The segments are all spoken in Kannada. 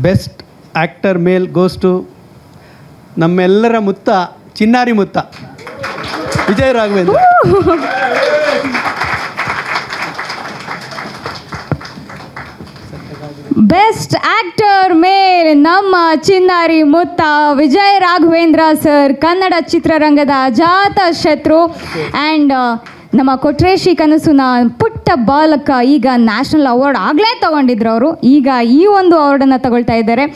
Best actor male goes to ನಮ್ಮೆಲ್ಲರ Mutta, Chinnari Mutta Vijay Raghavendra. Best actor male ನಮ್ಮ ಚಿನ್ನಾರಿ ಮುತ್ತ ವಿಜಯ್ ರಾಘವೇಂದ್ರ ಸರ್, ಕನ್ನಡ ಚಿತ್ರರಂಗದ ಅಜಾತ ಶತ್ರು ಆ್ಯಂಡ್ ನಮ್ಮ ಕೊಟ್ರೇಶಿ ಕನಸುನ ಪುಟ್ಟ ಬಾಲಕ. ಈಗ ನ್ಯಾಷನಲ್ ಅವಾರ್ಡ್ ಆಗಲೇ ತಗೊಂಡಿದ್ರು ಅವರು, ಈಗ ಈ ಒಂದು ಅವಾರ್ಡನ್ನು ತಗೊಳ್ತಾ ಇದ್ದಾರೆ.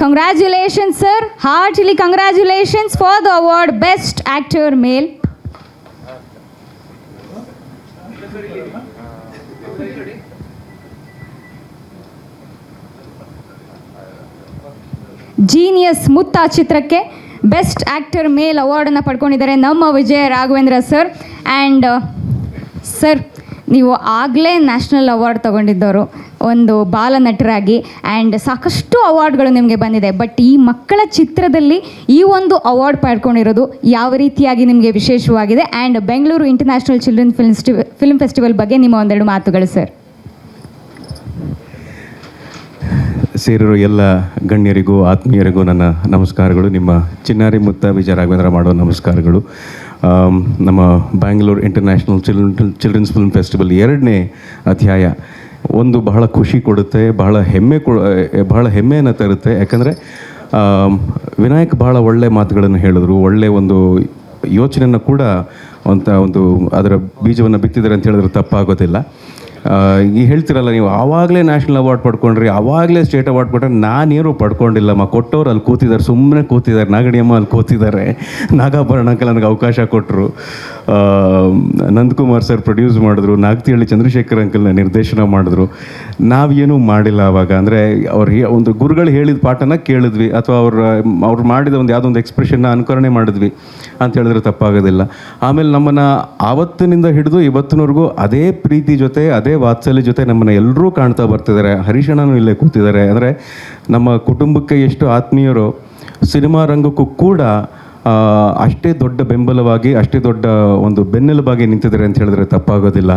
Congratulations sir, hearty congratulations for the award best actor male. Genius Mutta ಚಿತ್ರಕ್ಕೆ ಬೆಸ್ಟ್ ಆ್ಯಕ್ಟರ್ ಮೇಲ್ ಅವಾರ್ಡನ್ನು ಪಡ್ಕೊಂಡಿದ್ದಾರೆ ನಮ್ಮ Vijaya Raghavendra sir. And sir, ನೀವು ಆಗಲೇ ನ್ಯಾಷನಲ್ ಅವಾರ್ಡ್ ತಗೊಂಡಿದ್ದವರು ಒಂದು ಬಾಲನಟರಾಗಿ, ಆ್ಯಂಡ್ ಸಾಕಷ್ಟು ಅವಾರ್ಡ್ಗಳು ನಿಮಗೆ ಬಂದಿದೆ. ಬಟ್ ಈ ಮಕ್ಕಳ ಚಿತ್ರದಲ್ಲಿ ಈ ಒಂದು ಅವಾರ್ಡ್ ಪಡ್ಕೊಂಡಿರೋದು ಯಾವ ರೀತಿಯಾಗಿ ನಿಮಗೆ ವಿಶೇಷವಾಗಿದೆ? And Bengaluru international children film festival ಬಗ್ಗೆ ನಿಮ್ಮ ಒಂದೆರಡು ಮಾತುಗಳು ಸರ್. ಸೇರಿರೋ ಎಲ್ಲ ಗಣ್ಯರಿಗೂ ಆತ್ಮೀಯರಿಗೂ ನನ್ನ ನಮಸ್ಕಾರಗಳು. ನಿಮ್ಮ ಚಿನ್ನಾರಿ ಮುತ್ತ ವಿಜಯ ರಾಘವೇಂದ್ರ ಮಾಡೋ ನಮಸ್ಕಾರಗಳು. ನಮ್ಮ Bangalore international children's film festival 2ನೇ ಅಧ್ಯಾಯ ಒಂದು ಬಹಳ ಖುಷಿ ಕೊಡುತ್ತೆ, ಬಹಳ ಹೆಮ್ಮೆಯನ್ನು ತರುತ್ತೆ. ಯಾಕಂದರೆ ವಿನಾಯಕ್ ಬಹಳ ಒಳ್ಳೆ ಮಾತುಗಳನ್ನು ಹೇಳಿದ್ರು, ಒಳ್ಳೆಯ ಒಂದು ಯೋಚನೆಯನ್ನು ಕೂಡ ಒಂದು ಅದರ ಬೀಜವನ್ನು ಬಿತ್ತಿದ್ದಾರೆ ಅಂತ ಹೇಳಿದ್ರೆ ತಪ್ಪಾಗೋದಿಲ್ಲ. ಈಗ ಹೇಳ್ತಿರಲ್ಲ ನೀವು, ಆವಾಗಲೇ ನ್ಯಾಷನಲ್ ಅವಾರ್ಡ್ ಪಡ್ಕೊಂಡ್ರಿ, ಆವಾಗಲೇ ಸ್ಟೇಟ್ ಅವಾರ್ಡ್ ಕೊಟ್ಟರೆ, ನಾನೇನು ಪಡ್ಕೊಂಡಿಲ್ಲಮ್ಮ. ಕೊಟ್ಟವ್ರು ಅಲ್ಲಿ ಕೂತಿದ್ದಾರೆ, ಸುಮ್ಮನೆ ಕೂತಿದ್ದಾರೆ. ನಾಗಡಿಯಮ್ಮ ಅಲ್ಲಿ ಕೂತಿದ್ದಾರೆ, ನಾಗಾಭರಣ ಅಂಕಲ್ ನನಗೆ ಅವಕಾಶ ಕೊಟ್ಟರು, ನಂದಕುಮಾರ್ ಸರ್ ಪ್ರೊಡ್ಯೂಸ್ ಮಾಡಿದ್ರು, ನಾಗ್ತಿಹಳ್ಳಿ ಚಂದ್ರಶೇಖರ್ ಅಂಕಲ್ನ ನಿರ್ದೇಶನ ಮಾಡಿದ್ರು. ನಾವೇನೂ ಮಾಡಿಲ್ಲ ಆವಾಗ. ಅಂದರೆ ಒಂದು ಗುರುಗಳು ಹೇಳಿದ ಪಾಠನ ಕೇಳಿದ್ವಿ, ಅಥವಾ ಅವ್ರು ಮಾಡಿದ ಯಾವುದೋ ಒಂದು ಎಕ್ಸ್ಪ್ರೆಷನ್ನ ಅನುಕರಣೆ ಮಾಡಿದ್ವಿ ಅಂತ ಹೇಳಿದ್ರೆ ತಪ್ಪಾಗೋದಿಲ್ಲ. ಆಮೇಲೆ ನಮ್ಮನ್ನು ಆವತ್ತಿನಿಂದ ಹಿಡಿದು ಇವತ್ತಿನವರೆಗೂ ಅದೇ ಪ್ರೀತಿ ಜೊತೆ, ಅದೇ ವಾತ್ಸಲ್ಯ ಜೊತೆ ನಮ್ಮನ್ನು ಎಲ್ಲರೂ ಕಾಣ್ತಾ ಬರ್ತಿದ್ದಾರೆ. ಹರೀಶಣ್ಣನೂ ಇಲ್ಲೇ ಕೂತಿದ್ದಾರೆ. ಅಂದರೆ ನಮ್ಮ ಕುಟುಂಬಕ್ಕೆ ಎಷ್ಟು ಆತ್ಮೀಯರೋ, ಸಿನಿಮಾ ರಂಗಕ್ಕೂ ಕೂಡ ಅಷ್ಟೇ ದೊಡ್ಡ ಬೆಂಬಲವಾಗಿ, ಅಷ್ಟೇ ದೊಡ್ಡ ಒಂದು ಬೆನ್ನೆಲುಬಾಗಿ ನಿಂತಿದ್ದಾರೆ ಅಂತ ಹೇಳಿದ್ರೆ ತಪ್ಪಾಗೋದಿಲ್ಲ.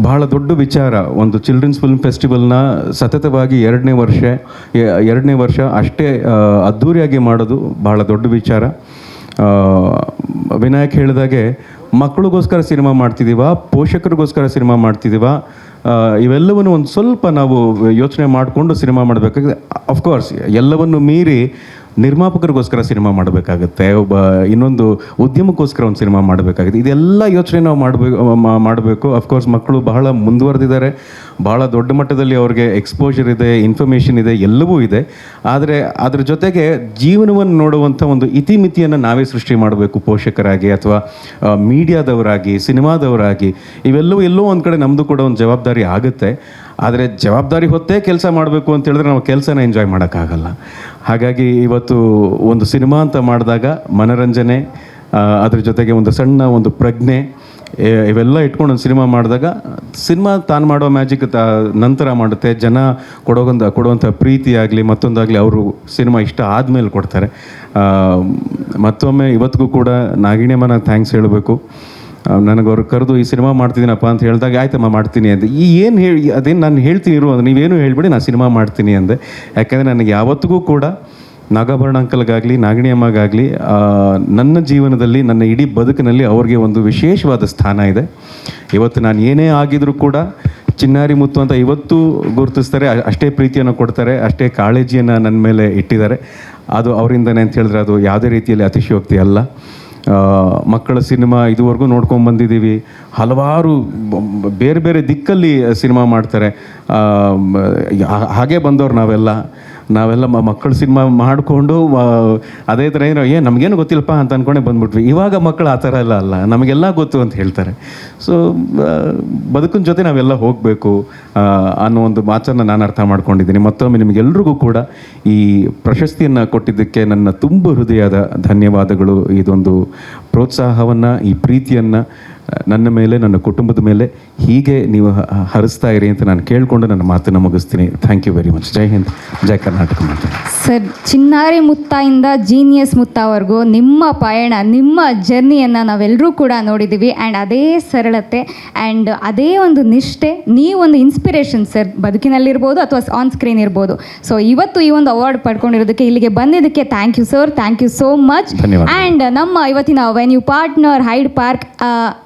ಬಹಳ ದೊಡ್ಡ ವಿಚಾರ. ಒಂದು ಚಿಲ್ಡ್ರನ್ಸ್ ಫಿಲ್ಮ್ ಫೆಸ್ಟಿವಲ್ನ ಸತತವಾಗಿ 2ನೇ ವರ್ಷ ಅಷ್ಟೇ ಅದ್ಧೂರಿಯಾಗಿ ಮಾಡೋದು ಬಹಳ ದೊಡ್ಡ ವಿಚಾರ. ವಿನಾಯಕ್ ಹೇಳಿದಾಗೆ ಮಕ್ಕಳಿಗೋಸ್ಕರ ಸಿನಿಮಾ ಮಾಡ್ತಿದ್ದೀವ, ಪೋಷಕರಿಗೋಸ್ಕರ ಸಿನಿಮಾ ಮಾಡ್ತಿದ್ದೀವ, ಇವೆಲ್ಲವನ್ನು ಒಂದು ಸ್ವಲ್ಪ ನಾವು ಯೋಚನೆ ಮಾಡಿಕೊಂಡು ಸಿನಿಮಾ ಮಾಡಬೇಕಾಗಿದೆ. ಅಫ್ಕೋರ್ಸ್ ಎಲ್ಲವನ್ನು ಮೀರಿ ನಿರ್ಮಾಪಕರಿಗೋಸ್ಕರ ಸಿನಿಮಾ ಮಾಡಬೇಕಾಗತ್ತೆ, ಇನ್ನೊಂದು ಉದ್ಯಮಕ್ಕೋಸ್ಕರ ಒಂದು ಸಿನಿಮಾ ಮಾಡಬೇಕಾಗುತ್ತೆ. ಇದೆಲ್ಲ ಯೋಚನೆ ನಾವು ಮಾಡಬೇಕು. ಅಫ್ಕೋರ್ಸ್ ಮಕ್ಕಳು ಬಹಳ ಮುಂದುವರೆದಿದ್ದಾರೆ, ಭಾಳ ದೊಡ್ಡ ಮಟ್ಟದಲ್ಲಿ ಅವ್ರಿಗೆ ಎಕ್ಸ್ಪೋಜರ್ ಇದೆ, ಇನ್ಫಾರ್ಮೇಷನ್ ಇದೆ, ಎಲ್ಲವೂ ಇದೆ. ಆದರೆ ಅದ್ರ ಜೊತೆಗೆ ಜೀವನವನ್ನು ನೋಡುವಂಥ ಒಂದು ಇತಿಮಿತಿಯನ್ನು ನಾವೇ ಸೃಷ್ಟಿ ಮಾಡಬೇಕು, ಪೋಷಕರಾಗಿ ಅಥವಾ ಮೀಡಿಯಾದವರಾಗಿ, ಸಿನಿಮಾದವರಾಗಿ. ಇವೆಲ್ಲವೂ ಎಲ್ಲೋ ಒಂದು ಕಡೆ ನಮ್ಮದು ಕೂಡ ಒಂದು ಜವಾಬ್ದಾರಿ ಆಗುತ್ತೆ. ಆದರೆ ಜವಾಬ್ದಾರಿ ಹೊತ್ತೇ ಕೆಲಸ ಮಾಡಬೇಕು ಅಂತ ಹೇಳಿದ್ರೆ ನಾವು ಕೆಲಸನ ಎಂಜಾಯ್ ಮಾಡೋಕ್ಕಾಗಲ್ಲ. ಹಾಗಾಗಿ ಇವತ್ತು ಒಂದು ಸಿನಿಮಾ ಅಂತ ಮಾಡಿದಾಗ ಮನರಂಜನೆ, ಅದ್ರ ಜೊತೆಗೆ ಒಂದು ಸಣ್ಣ ಒಂದು ಪ್ರಜ್ಞೆ, ಇವೆಲ್ಲ ಇಟ್ಕೊಂಡು ಒಂದು ಸಿನಿಮಾ ಮಾಡಿದಾಗ ಸಿನಿಮಾ ತಾನು ಮಾಡೋ ಮ್ಯಾಜಿಕ್ ನಂತರ ಮಾಡುತ್ತೆ. ಜನ ಕೊಡುವಂಥ ಪ್ರೀತಿ ಆಗಲಿ ಮತ್ತೊಂದಾಗಲಿ ಅವರು ಸಿನಿಮಾ ಇಷ್ಟ ಆದಮೇಲೆ ಕೊಡ್ತಾರೆ. ಮತ್ತೊಮ್ಮೆ ಇವತ್ತಿಗೂ ಕೂಡ ನಾಗಿಣಿಯಮ್ಮನ ಥ್ಯಾಂಕ್ಸ್ ಹೇಳಬೇಕು. ನನಗೆ ಅವ್ರು ಕರೆದು ಈ ಸಿನಿಮಾ ಮಾಡ್ತಿದ್ದೀನಪ್ಪ ಅಂತ ಹೇಳಿದಾಗ ಆಯ್ತಮ್ಮ ಮಾಡ್ತೀನಿ ಅಂದೆ. ಏನು ಅದೇನು ನಾನು ಹೇಳ್ತೀನಿ ಇರು ಅಂದ್ರೆ, ನೀವೇನು ಹೇಳ್ಬಿಡಿ ನಾನು ಸಿನಿಮಾ ಮಾಡ್ತೀನಿ ಅಂದೆ. ಯಾಕೆಂದರೆ ನನಗೆ ಯಾವತ್ತಿಗೂ ಕೂಡ ನಾಗಾಭರಣ ಅಂಕಲ್ಗಾಗಲಿ ನಾಗಿಣಿಯಮ್ಮಗಾಗಲಿ ನನ್ನ ಜೀವನದಲ್ಲಿ, ನನ್ನ ಇಡೀ ಬದುಕಿನಲ್ಲಿ ಅವ್ರಿಗೆ ಒಂದು ವಿಶೇಷವಾದ ಸ್ಥಾನ ಇದೆ. ಇವತ್ತು ನಾನು ಏನೇ ಆಗಿದರೂ ಕೂಡ ಚಿನ್ನಾರಿ ಮುತ್ತು ಅಂತ ಇವತ್ತು ಗುರುತಿಸ್ತಾರೆ, ಅಷ್ಟೇ ಪ್ರೀತಿಯನ್ನು ಕೊಡ್ತಾರೆ, ಅಷ್ಟೇ ಕಾಳಜಿಯನ್ನು ನನ್ನ ಮೇಲೆ ಇಟ್ಟಿದ್ದಾರೆ. ಅದು ಅವರಿಂದನೇ ಅಂತ ಹೇಳಿದ್ರೆ ಅದು ಯಾವುದೇ ರೀತಿಯಲ್ಲಿ ಅತಿಶಯೋಕ್ತಿ ಅಲ್ಲ. ಮಕ್ಕಳ ಸಿನಿಮಾ ಇದುವರೆಗೂ ನೋಡ್ಕೊಂಡು ಬಂದಿದ್ದೀವಿ. ಹಲವಾರು ಬೇರೆ ಬೇರೆ ದಿಕ್ಕಲ್ಲಿ ಸಿನಿಮಾ ಮಾಡ್ತಾರೆ. ಹಾಗೆ ಬಂದವ್ರು ನಾವೆಲ್ಲ ಮಕ್ಕಳ ಸಿನಿಮಾ ಮಾಡಿಕೊಂಡು ಅದೇ ಥರ ನಮಗೇನು ಗೊತ್ತಿಲ್ಲಪ್ಪ ಅಂತ ಅಂದ್ಕೊಂಡೇ ಬಂದ್ಬಿಟ್ವಿ. ಇವಾಗ ಮಕ್ಕಳು ಆ ಥರ ಅಲ್ಲ, ನಮಗೆಲ್ಲ ಗೊತ್ತು ಅಂತ ಹೇಳ್ತಾರೆ. ಸೊ ಬದುಕಿನ ಜೊತೆ ನಾವೆಲ್ಲ ಹೋಗಬೇಕು ಅನ್ನೋ ಒಂದು ಮಾತನ್ನು ನಾನು ಅರ್ಥ ಮಾಡ್ಕೊಂಡಿದ್ದೀನಿ. ಮತ್ತೊಮ್ಮೆ ನಿಮಗೆಲ್ರಿಗೂ ಕೂಡ ಈ ಪ್ರಶಸ್ತಿಯನ್ನು ಕೊಟ್ಟಿದ್ದಕ್ಕೆ ನನ್ನ ತುಂಬ ಹೃದಯದ ಧನ್ಯವಾದಗಳು. ಇದೊಂದು ಪ್ರೋತ್ಸಾಹವನ್ನು, ಈ ಪ್ರೀತಿಯನ್ನು ನನ್ನ ಮೇಲೆ, ನನ್ನ ಕುಟುಂಬದ ಮೇಲೆ ಹೀಗೆ ನೀವು ಹರಿಸ್ತಾ ಇರಿ ಅಂತ ನಾನು ಕೇಳಿಕೊಂಡು ನನ್ನ ಮಾತನ್ನು ಮುಗಿಸ್ತೀನಿ. Thank you very much. ಜೈ ಹಿಂದ್, ಜೈ ಕರ್ನಾಟಕ ಮಾತೆ. ಸರ್, ಚಿನ್ನಾರಿ ಮುತ್ತಾಯಿಂದ ಜೀನಿಯಸ್ ಮುತ್ತವರೆಗೂ ನಿಮ್ಮ ಪಯಣ, ನಿಮ್ಮ ಜರ್ನಿಯನ್ನು ನಾವೆಲ್ಲರೂ ಕೂಡ ನೋಡಿದ್ದೀವಿ. ಆ್ಯಂಡ್ ಅದೇ ಸರಳತೆ ಆ್ಯಂಡ್ ಅದೇ ಒಂದು ನಿಷ್ಠೆ, ನೀವೊಂದು ಇನ್ಸ್ಪಿರೇಷನ್ ಸರ್, ಬದುಕಿನಲ್ಲಿರ್ಬೋದು ಅಥವಾ ಆನ್ ಸ್ಕ್ರೀನ್ ಇರ್ಬೋದು. ಸೊ ಇವತ್ತು ಈ ಒಂದು ಅವಾರ್ಡ್ ಪಡ್ಕೊಂಡಿರೋದಕ್ಕೆ, ಇಲ್ಲಿಗೆ ಬಂದಿದ್ದಕ್ಕೆ thank you sir, thank you so much. ಧನ್ಯವಾದ. ಆ್ಯಂಡ್ ನಮ್ಮ ಇವತ್ತಿನ ವೆನ್ಯೂ ಪಾರ್ಟ್ನರ್ ಹೈಡ್ ಪಾರ್ಕ್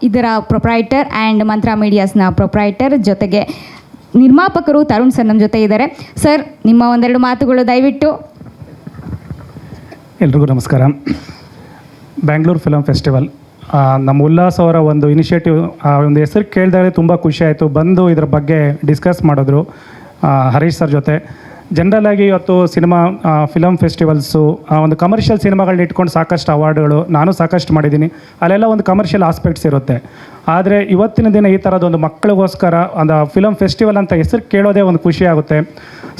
ಇದರ ಪ್ರೊಪ್ರೈಟರ್ ಆ್ಯಂಡ್ ಮಂತ್ರ ಮೀಡಿಯಾಸ್ನ ಪ್ರೊಪ್ರೈಟರ್, ಜೊತೆಗೆ ನಿರ್ಮಾಪಕರು ತರುಣ್ ಸರ್ ನಮ್ಮ ಜೊತೆ ಇದ್ದಾರೆ. ಸರ್, ನಿಮ್ಮ ಒಂದೆರಡು ಮಾತುಗಳು ದಯವಿಟ್ಟು. ಎಲ್ರಿಗೂ ನಮಸ್ಕಾರ. ಬ್ಯಾಂಗ್ಳೂರು ಫಿಲಮ್ ಫೆಸ್ಟಿವಲ್, ನಮ್ಮ ಉಲ್ಲಾಸ್ ಅವರ ಒಂದು ಇನಿಷಿಯೇಟಿವ್, ಒಂದು ಹೆಸರು ಕೇಳಿದಾಗ ತುಂಬ ಖುಷಿ ಆಯಿತು. ಬಂದು ಇದರ ಬಗ್ಗೆ ಡಿಸ್ಕಸ್ ಮಾಡಿದ್ರು ಹರೀಶ್ ಸರ್ ಜೊತೆ. ಜನರಲಾಗಿ ಇವತ್ತು ಸಿನಿಮಾ ಫಿಲಮ್ ಫೆಸ್ಟಿವಲ್ಸು, ಒಂದು ಕಮರ್ಷಿಯಲ್ ಸಿನಿಮಾಗಳನ್ನ ಇಟ್ಕೊಂಡು ಸಾಕಷ್ಟು ಅವಾರ್ಡ್ಗಳು ನಾನು ಸಾಕಷ್ಟು ಮಾಡಿದ್ದೀನಿ. ಅಲ್ಲೆಲ್ಲ ಒಂದು ಕಮರ್ಷಿಯಲ್ ಆಸ್ಪೆಕ್ಟ್ಸ್ ಇರುತ್ತೆ. ಆದರೆ ಇವತ್ತಿನ ದಿನ ಈ ಥರದೊಂದು ಮಕ್ಕಳಿಗೋಸ್ಕರ ಒಂದು ಫಿಲಮ್ ಫೆಸ್ಟಿವಲ್ ಅಂತ ಹೆಸರು ಕೇಳೋದೇ ಒಂದು ಖುಷಿ ಆಗುತ್ತೆ.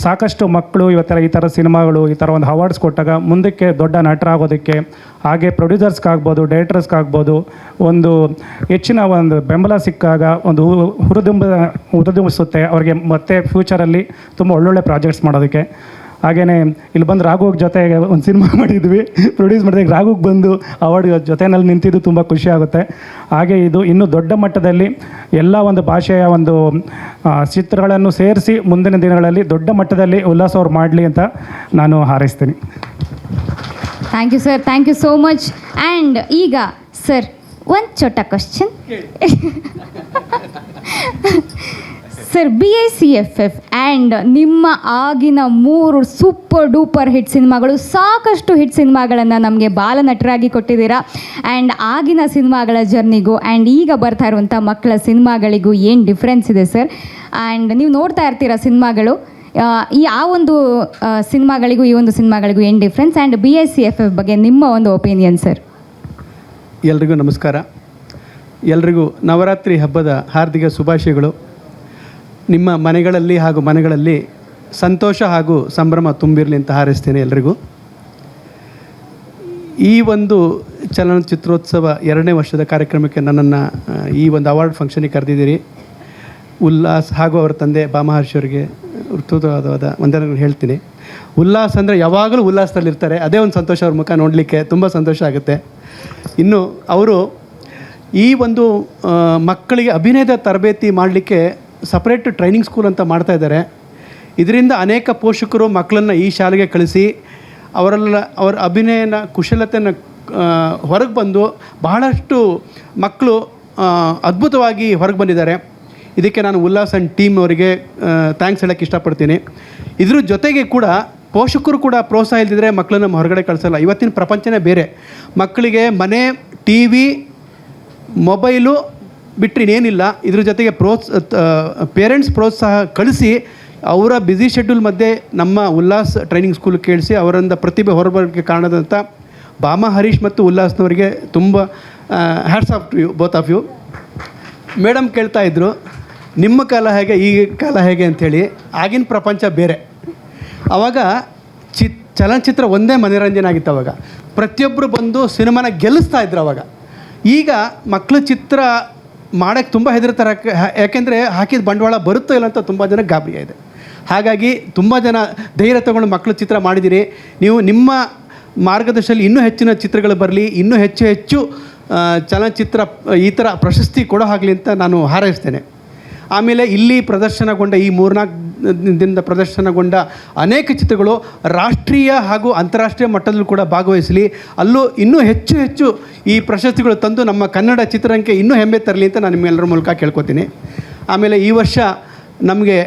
ಸಾಕಷ್ಟು ಮಕ್ಕಳು ಈ ಥರ ಸಿನಿಮಾಗಳು, ಈ ಥರ ಒಂದು ಅವಾರ್ಡ್ಸ್ ಕೊಟ್ಟಾಗ ಮುಂದಕ್ಕೆ ದೊಡ್ಡ ನಟರಾಗೋದಕ್ಕೆ, ಹಾಗೆ ಪ್ರೊಡ್ಯೂಸರ್ಸ್ಗಾಗ್ಬೋದು, ಡೈರೆಕ್ಟರ್ಸ್ಗಾಗ್ಬೋದು ಒಂದು ಹೆಚ್ಚಿನ ಒಂದು ಬೆಂಬಲ ಸಿಕ್ಕಾಗ ಒಂದು ಹುರಿದುಂಬಿಸುತ್ತೆ ಅವ್ರಿಗೆ ಮತ್ತೆ ಫ್ಯೂಚರಲ್ಲಿ ತುಂಬ ಒಳ್ಳೊಳ್ಳೆ ಪ್ರಾಜೆಕ್ಟ್ಸ್ ಮಾಡೋದಕ್ಕೆ. ಹಾಗೆಯೇ ಇಲ್ಲಿ ಬಂದು ರಾಘು ಜೊತೆ ಒಂದು ಸಿನಿಮಾ ಮಾಡಿದ್ವಿ, ಪ್ರೊಡ್ಯೂಸ್ ಮಾಡಿದಾಗ ರಾಘುಗೆ ಬಂದು ಅವಾರ್ಡ್ ಜೊತೆಯಲ್ಲಿ ನಿಂತಿದ್ದು ತುಂಬ ಖುಷಿ ಆಗುತ್ತೆ. ಹಾಗೆ ಇದು ಇನ್ನೂ ದೊಡ್ಡ ಮಟ್ಟದಲ್ಲಿ ಎಲ್ಲ ಒಂದು ಭಾಷೆಯ ಒಂದು ಚಿತ್ರಗಳನ್ನು ಸೇರಿಸಿ ಮುಂದಿನ ದಿನಗಳಲ್ಲಿ ದೊಡ್ಡ ಮಟ್ಟದಲ್ಲಿ ಉಲ್ಲಾಸ್ ಅವ್ರು ಮಾಡಲಿ ಅಂತ ನಾನು ಹಾರೈಸ್ತೀನಿ. Thank you sir, thank you so much. And ಈಗ ಸರ್, ಒಂದು ಚೋಟ ಕ್ವಶನ್ ಸರ್. BICFF ಆ್ಯಂಡ್ ನಿಮ್ಮ ಆಗಿನ 3 ಸೂಪರ್ ಡೂಪರ್ ಹಿಟ್ ಸಿನಿಮಾಗಳು, ಸಾಕಷ್ಟು ಹಿಟ್ ಸಿನಿಮಾಗಳನ್ನು ನಮಗೆ ಬಾಲನಟರಾಗಿ ಕೊಟ್ಟಿದ್ದೀರಾ. ಆ್ಯಂಡ್ ಆಗಿನ ಸಿನಿಮಾಗಳ ಜರ್ನಿಗೂ ಆ್ಯಂಡ್ ಈಗ ಬರ್ತಾ ಇರುವಂಥ ಮಕ್ಕಳ ಸಿನಿಮಾಗಳಿಗೂ ಏನು ಡಿಫ್ರೆನ್ಸ್ ಇದೆ ಸರ್? ಆ್ಯಂಡ್ ನೀವು ನೋಡ್ತಾ ಇರ್ತೀರ ಸಿನಿಮಾಗಳು, ಆ ಒಂದು ಸಿನಿಮಾಗಳಿಗೂ ಈ ಒಂದು ಸಿನಿಮಾಗಳಿಗೂ ಏನು ಡಿಫ್ರೆನ್ಸ್? ಆ್ಯಂಡ್ BICFF ಬಗ್ಗೆ ನಿಮ್ಮ ಒಂದು ಒಪಿನಿಯನ್ ಸರ್. ಎಲ್ರಿಗೂ ನಮಸ್ಕಾರ. ಎಲ್ರಿಗೂ ನವರಾತ್ರಿ ಹಬ್ಬದ ಹಾರ್ದಿಕ ಶುಭಾಶಯಗಳು. ನಿಮ್ಮ ಮನೆಗಳಲ್ಲಿ ಹಾಗೂ ಮನೆಗಳಲ್ಲಿ ಸಂತೋಷ ಹಾಗೂ ಸಂಭ್ರಮ ತುಂಬಿರಲಿ ಅಂತ ಹಾರೈಸ್ತೇನೆ ಎಲ್ರಿಗೂ. ಈ ಒಂದು ಚಲನಚಿತ್ರೋತ್ಸವ 2ನೇ ವರ್ಷದ ಕಾರ್ಯಕ್ರಮಕ್ಕೆ ನನ್ನನ್ನು ಈ ಒಂದು ಅವಾರ್ಡ್ ಫಂಕ್ಷನಿಗೆ ಕರೆದಿದ್ದೀರಿ. ಉಲ್ಲಾಸ್ ಹಾಗೂ ಅವರ ತಂದೆ ಬಾಮಹರ್ಷಿ ಅವರಿಗೆ ಹೃತ್ಪೂರ್ವಕವಾದ ವಂದನೆಗಳನ್ನು ಹೇಳ್ತೀನಿ. ಉಲ್ಲಾಸ್ ಅಂದರೆ ಯಾವಾಗಲೂ ಉಲ್ಲಾಸದಲ್ಲಿರ್ತಾರೆ, ಅದೇ ಒಂದು ಸಂತೋಷ ಅವ್ರ ಮುಖ ನೋಡಲಿಕ್ಕೆ ತುಂಬ ಸಂತೋಷ ಆಗುತ್ತೆ. ಇನ್ನು ಅವರು ಈ ಒಂದು ಮಕ್ಕಳಿಗೆ ಅಭಿನಯದ ತರಬೇತಿ ಮಾಡಲಿಕ್ಕೆ ಸಪ್ರೇಟ್ ಟ್ರೈನಿಂಗ್ ಸ್ಕೂಲ್ ಅಂತ ಮಾಡ್ತಾ ಇದ್ದಾರೆ. ಇದರಿಂದ ಅನೇಕ ಪೋಷಕರು ಮಕ್ಕಳನ್ನು ಈ ಶಾಲೆಗೆ ಕಳಿಸಿ ಅವರ ಅಭಿನಯನ ಕುಶಲತೆಯನ್ನು ಹೊರಗೆ ಬಂದು ಬಹಳಷ್ಟು ಮಕ್ಕಳು ಅದ್ಭುತವಾಗಿ ಹೊರಗೆ ಬಂದಿದ್ದಾರೆ. ಇದಕ್ಕೆ ನಾನು ಉಲ್ಲಾಸ್ ಆ್ಯಂಡ್ ಟೀಮ್ ಅವರಿಗೆ ಥ್ಯಾಂಕ್ಸ್ ಹೇಳೋಕ್ಕೆ ಇಷ್ಟಪಡ್ತೀನಿ. ಇದ್ರ ಜೊತೆಗೆ ಕೂಡ ಪೋಷಕರು ಕೂಡ ಪ್ರೋತ್ಸಾಹ ಇಲ್ಲದಿದ್ದರೆ ಮಕ್ಕಳನ್ನ ಹೊರಗಡೆ ಕಳಿಸಲ್ಲ. ಇವತ್ತಿನ ಪ್ರಪಂಚನೇ ಬೇರೆ. ಮಕ್ಕಳಿಗೆ ಮನೆ, TV, ಮೊಬೈಲು ಬಿಟ್ಟರೆ ಇನ್ನೇನಿಲ್ಲ. ಇದ್ರ ಜೊತೆಗೆ ಪೇರೆಂಟ್ಸ್ ಪ್ರೋತ್ಸಾಹ ಕಳಿಸಿ ಅವರ ಬ್ಯುಸಿ ಶೆಡ್ಯೂಲ್ ಮಧ್ಯೆ ನಮ್ಮ ಉಲ್ಲಾಸ್ ಟ್ರೈನಿಂಗ್ ಸ್ಕೂಲ್ ಕೇಳಿಸಿ ಅವರಿಂದ ಪ್ರತಿಭೆ ಹೊರಬರೋಕ್ಕೆ ಕಾರಣದಂಥ ಬಾಮ ಹರೀಶ್ ಮತ್ತು ಉಲ್ಲಾಸ್ನವರಿಗೆ ತುಂಬ hats off to you, both of you. Madam ಕೇಳ್ತಾ ಇದ್ದರು, ನಿಮ್ಮ ಕಾಲ ಹೇಗೆ, ಈಗ ಕಾಲ ಹೇಗೆ ಅಂಥೇಳಿ. ಆಗಿನ ಪ್ರಪಂಚ ಬೇರೆ. ಆವಾಗ ಚಲನಚಿತ್ರ ಒಂದೇ ಮನೋರಂಜನೆ ಆಗಿತ್ತು. ಆವಾಗ ಪ್ರತಿಯೊಬ್ಬರು ಬಂದು ಸಿನಿಮಾನ ಗೆಲ್ಲಿಸ್ತಾ ಇದ್ರು. ಆವಾಗ ಈಗ ಮಕ್ಕಳು ಚಿತ್ರ ಮಾಡೋಕ್ಕೆ ತುಂಬ ಹೆದರ್ತಾರೆ. ಯಾಕೆಂದರೆ ಹಾಕಿದ ಬಂಡವಾಳ ಬರುತ್ತೋ ಇಲ್ಲ ಅಂತ ತುಂಬ ಜನ ಗಾಬರಿ ಇದೆ. ಹಾಗಾಗಿ ತುಂಬ ಜನ ಧೈರ್ಯ ತಗೊಂಡು ಮಕ್ಕಳು ಚಿತ್ರ ಮಾಡಿದ್ದೀರಿ. ನೀವು ನಿಮ್ಮ ಮಾರ್ಗದರ್ಶನದಲ್ಲಿ ಇನ್ನೂ ಹೆಚ್ಚಿನ ಚಿತ್ರಗಳು ಬರಲಿ, ಇನ್ನೂ ಹೆಚ್ಚು ಚಲನಚಿತ್ರ ಈ ಥರ ಪ್ರಶಸ್ತಿ ಕೊಡೋ ಹಾಗಲಿ ಅಂತ ನಾನು ಹಾರೈಸ್ತೇನೆ. ಆಮೇಲೆ ಇಲ್ಲಿ ಪ್ರದರ್ಶನಗೊಂಡ ಈ 3-4 ದಿನದ ಪ್ರದರ್ಶನಗೊಂಡ ಅನೇಕ ಚಿತ್ರಗಳು ರಾಷ್ಟ್ರೀಯ ಹಾಗೂ ಅಂತಾರಾಷ್ಟ್ರೀಯ ಮಟ್ಟದಲ್ಲೂ ಕೂಡ ಭಾಗವಹಿಸಲಿ. ಅಲ್ಲೂ ಇನ್ನೂ ಹೆಚ್ಚು ಈ ಪ್ರಶಸ್ತಿಗಳು ತಂದು ನಮ್ಮ ಕನ್ನಡ ಚಿತ್ರರಂಗಕ್ಕೆ ಇನ್ನೂ ಹೆಮ್ಮೆ ತರಲಿ ಅಂತ ನಾನು ನಿಮ್ಮೆಲ್ಲರ ಮೂಲಕ ಕೇಳ್ಕೊತೀನಿ. ಆಮೇಲೆ ಈ ವರ್ಷ ನಮಗೆ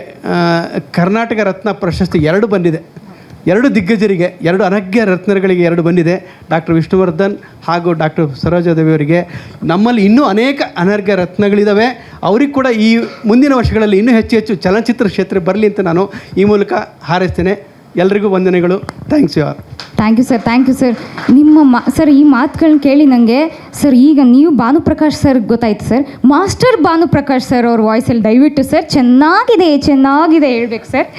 ಕರ್ನಾಟಕ ರತ್ನ ಪ್ರಶಸ್ತಿ 2 ಬಂದಿದೆ. 2 ದಿಗ್ಗಜರಿಗೆ, 2 ಅನಗ್ಯ ರತ್ನಗಳಿಗೆ 2 ಬಂದಿದೆ. ಡಾಕ್ಟರ್ ವಿಷ್ಣುವರ್ಧನ್ ಹಾಗೂ ಡಾಕ್ಟರ್ ಸರೋಜಾದೇವಿ ಅವರಿಗೆ. ನಮ್ಮಲ್ಲಿ ಇನ್ನೂ ಅನೇಕ ಅನರ್ಘ್ಯ ರತ್ನಗಳಿದ್ದಾವೆ. ಅವ್ರಿಗೆ ಕೂಡ ಈ ಮುಂದಿನ ವರ್ಷಗಳಲ್ಲಿ ಇನ್ನೂ ಹೆಚ್ಚು ಚಲನಚಿತ್ರ ಕ್ಷೇತ್ರ ಬರಲಿ ಅಂತ ನಾನು ಈ ಮೂಲಕ ಹಾರೈಸ್ತೇನೆ. ಎಲ್ರಿಗೂ ವಂದನೆಗಳು. Thanks you all. Thank you sir, thank you sir. ನಿಮ್ಮ ಸರ್ ಈ ಮಾತುಗಳನ್ನ ಕೇಳಿ ನನಗೆ ಸರ್, ಈಗ ನೀವು ಭಾನುಪ್ರಕಾಶ್ ಸರ್ ಗೊತ್ತಾಯ್ತು ಸರ್, ಮಾಸ್ಟರ್ ಭಾನುಪ್ರಕಾಶ್ ಸರ್ ಅವ್ರ ವಾಯ್ಸಲ್ಲಿ ದಯವಿಟ್ಟು ಸರ್ ಚೆನ್ನಾಗಿದೆ ಹೇಳ್ಬೇಕು ಸರ್.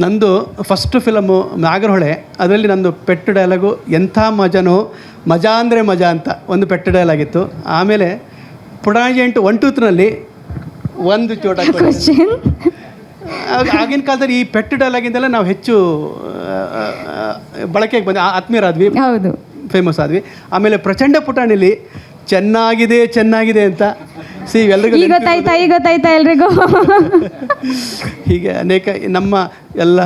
ನಂದು ಫಸ್ಟ್ ಫಿಲಮು ನಾಗರಹೊಳೆ. ಅದರಲ್ಲಿ ನಂದು ಪೆಟ್ಟು ಡೈಲಾಗು ಎಂಥ ಮಜಾ ಅಂದರೆ ಮಜಾ ಅಂತ ಒಂದು ಪೆಟ್ಟು ಡೈಲಾಗಿತ್ತು. ಆಮೇಲೆ ಪುಡಾಜೆಂಟ್ 1 2 3ನಲ್ಲಿ ಒಂದು ಚೋಟ ಕ್ವಶನ್. ಆಗಿನ ಕಾಲದಲ್ಲಿ ಈ ಪೆಟ್ಟು ಡೈಲಾಗಿಂದಲೇ ನಾವು ಹೆಚ್ಚು ಬಳಕೆಗೆ ಬಂದು ಆತ್ಮೀಯರಾದ್ವಿ, ಹೌದು, ಫೇಮಸ್ ಆದ್ವಿ. ಆಮೇಲೆ ಪ್ರಚಂಡ ಪುಟಾಣಿಲಿ ಚೆನ್ನಾಗಿದೆ ಅಂತ ಇವೆಲ್ಲರಿಗೂ ಈಗ ಗೊತ್ತಾಯ್ತಾ ಎಲ್ರಿಗೂ. ಹೀಗೆ ಅನೇಕ ನಮ್ಮ ಎಲ್ಲ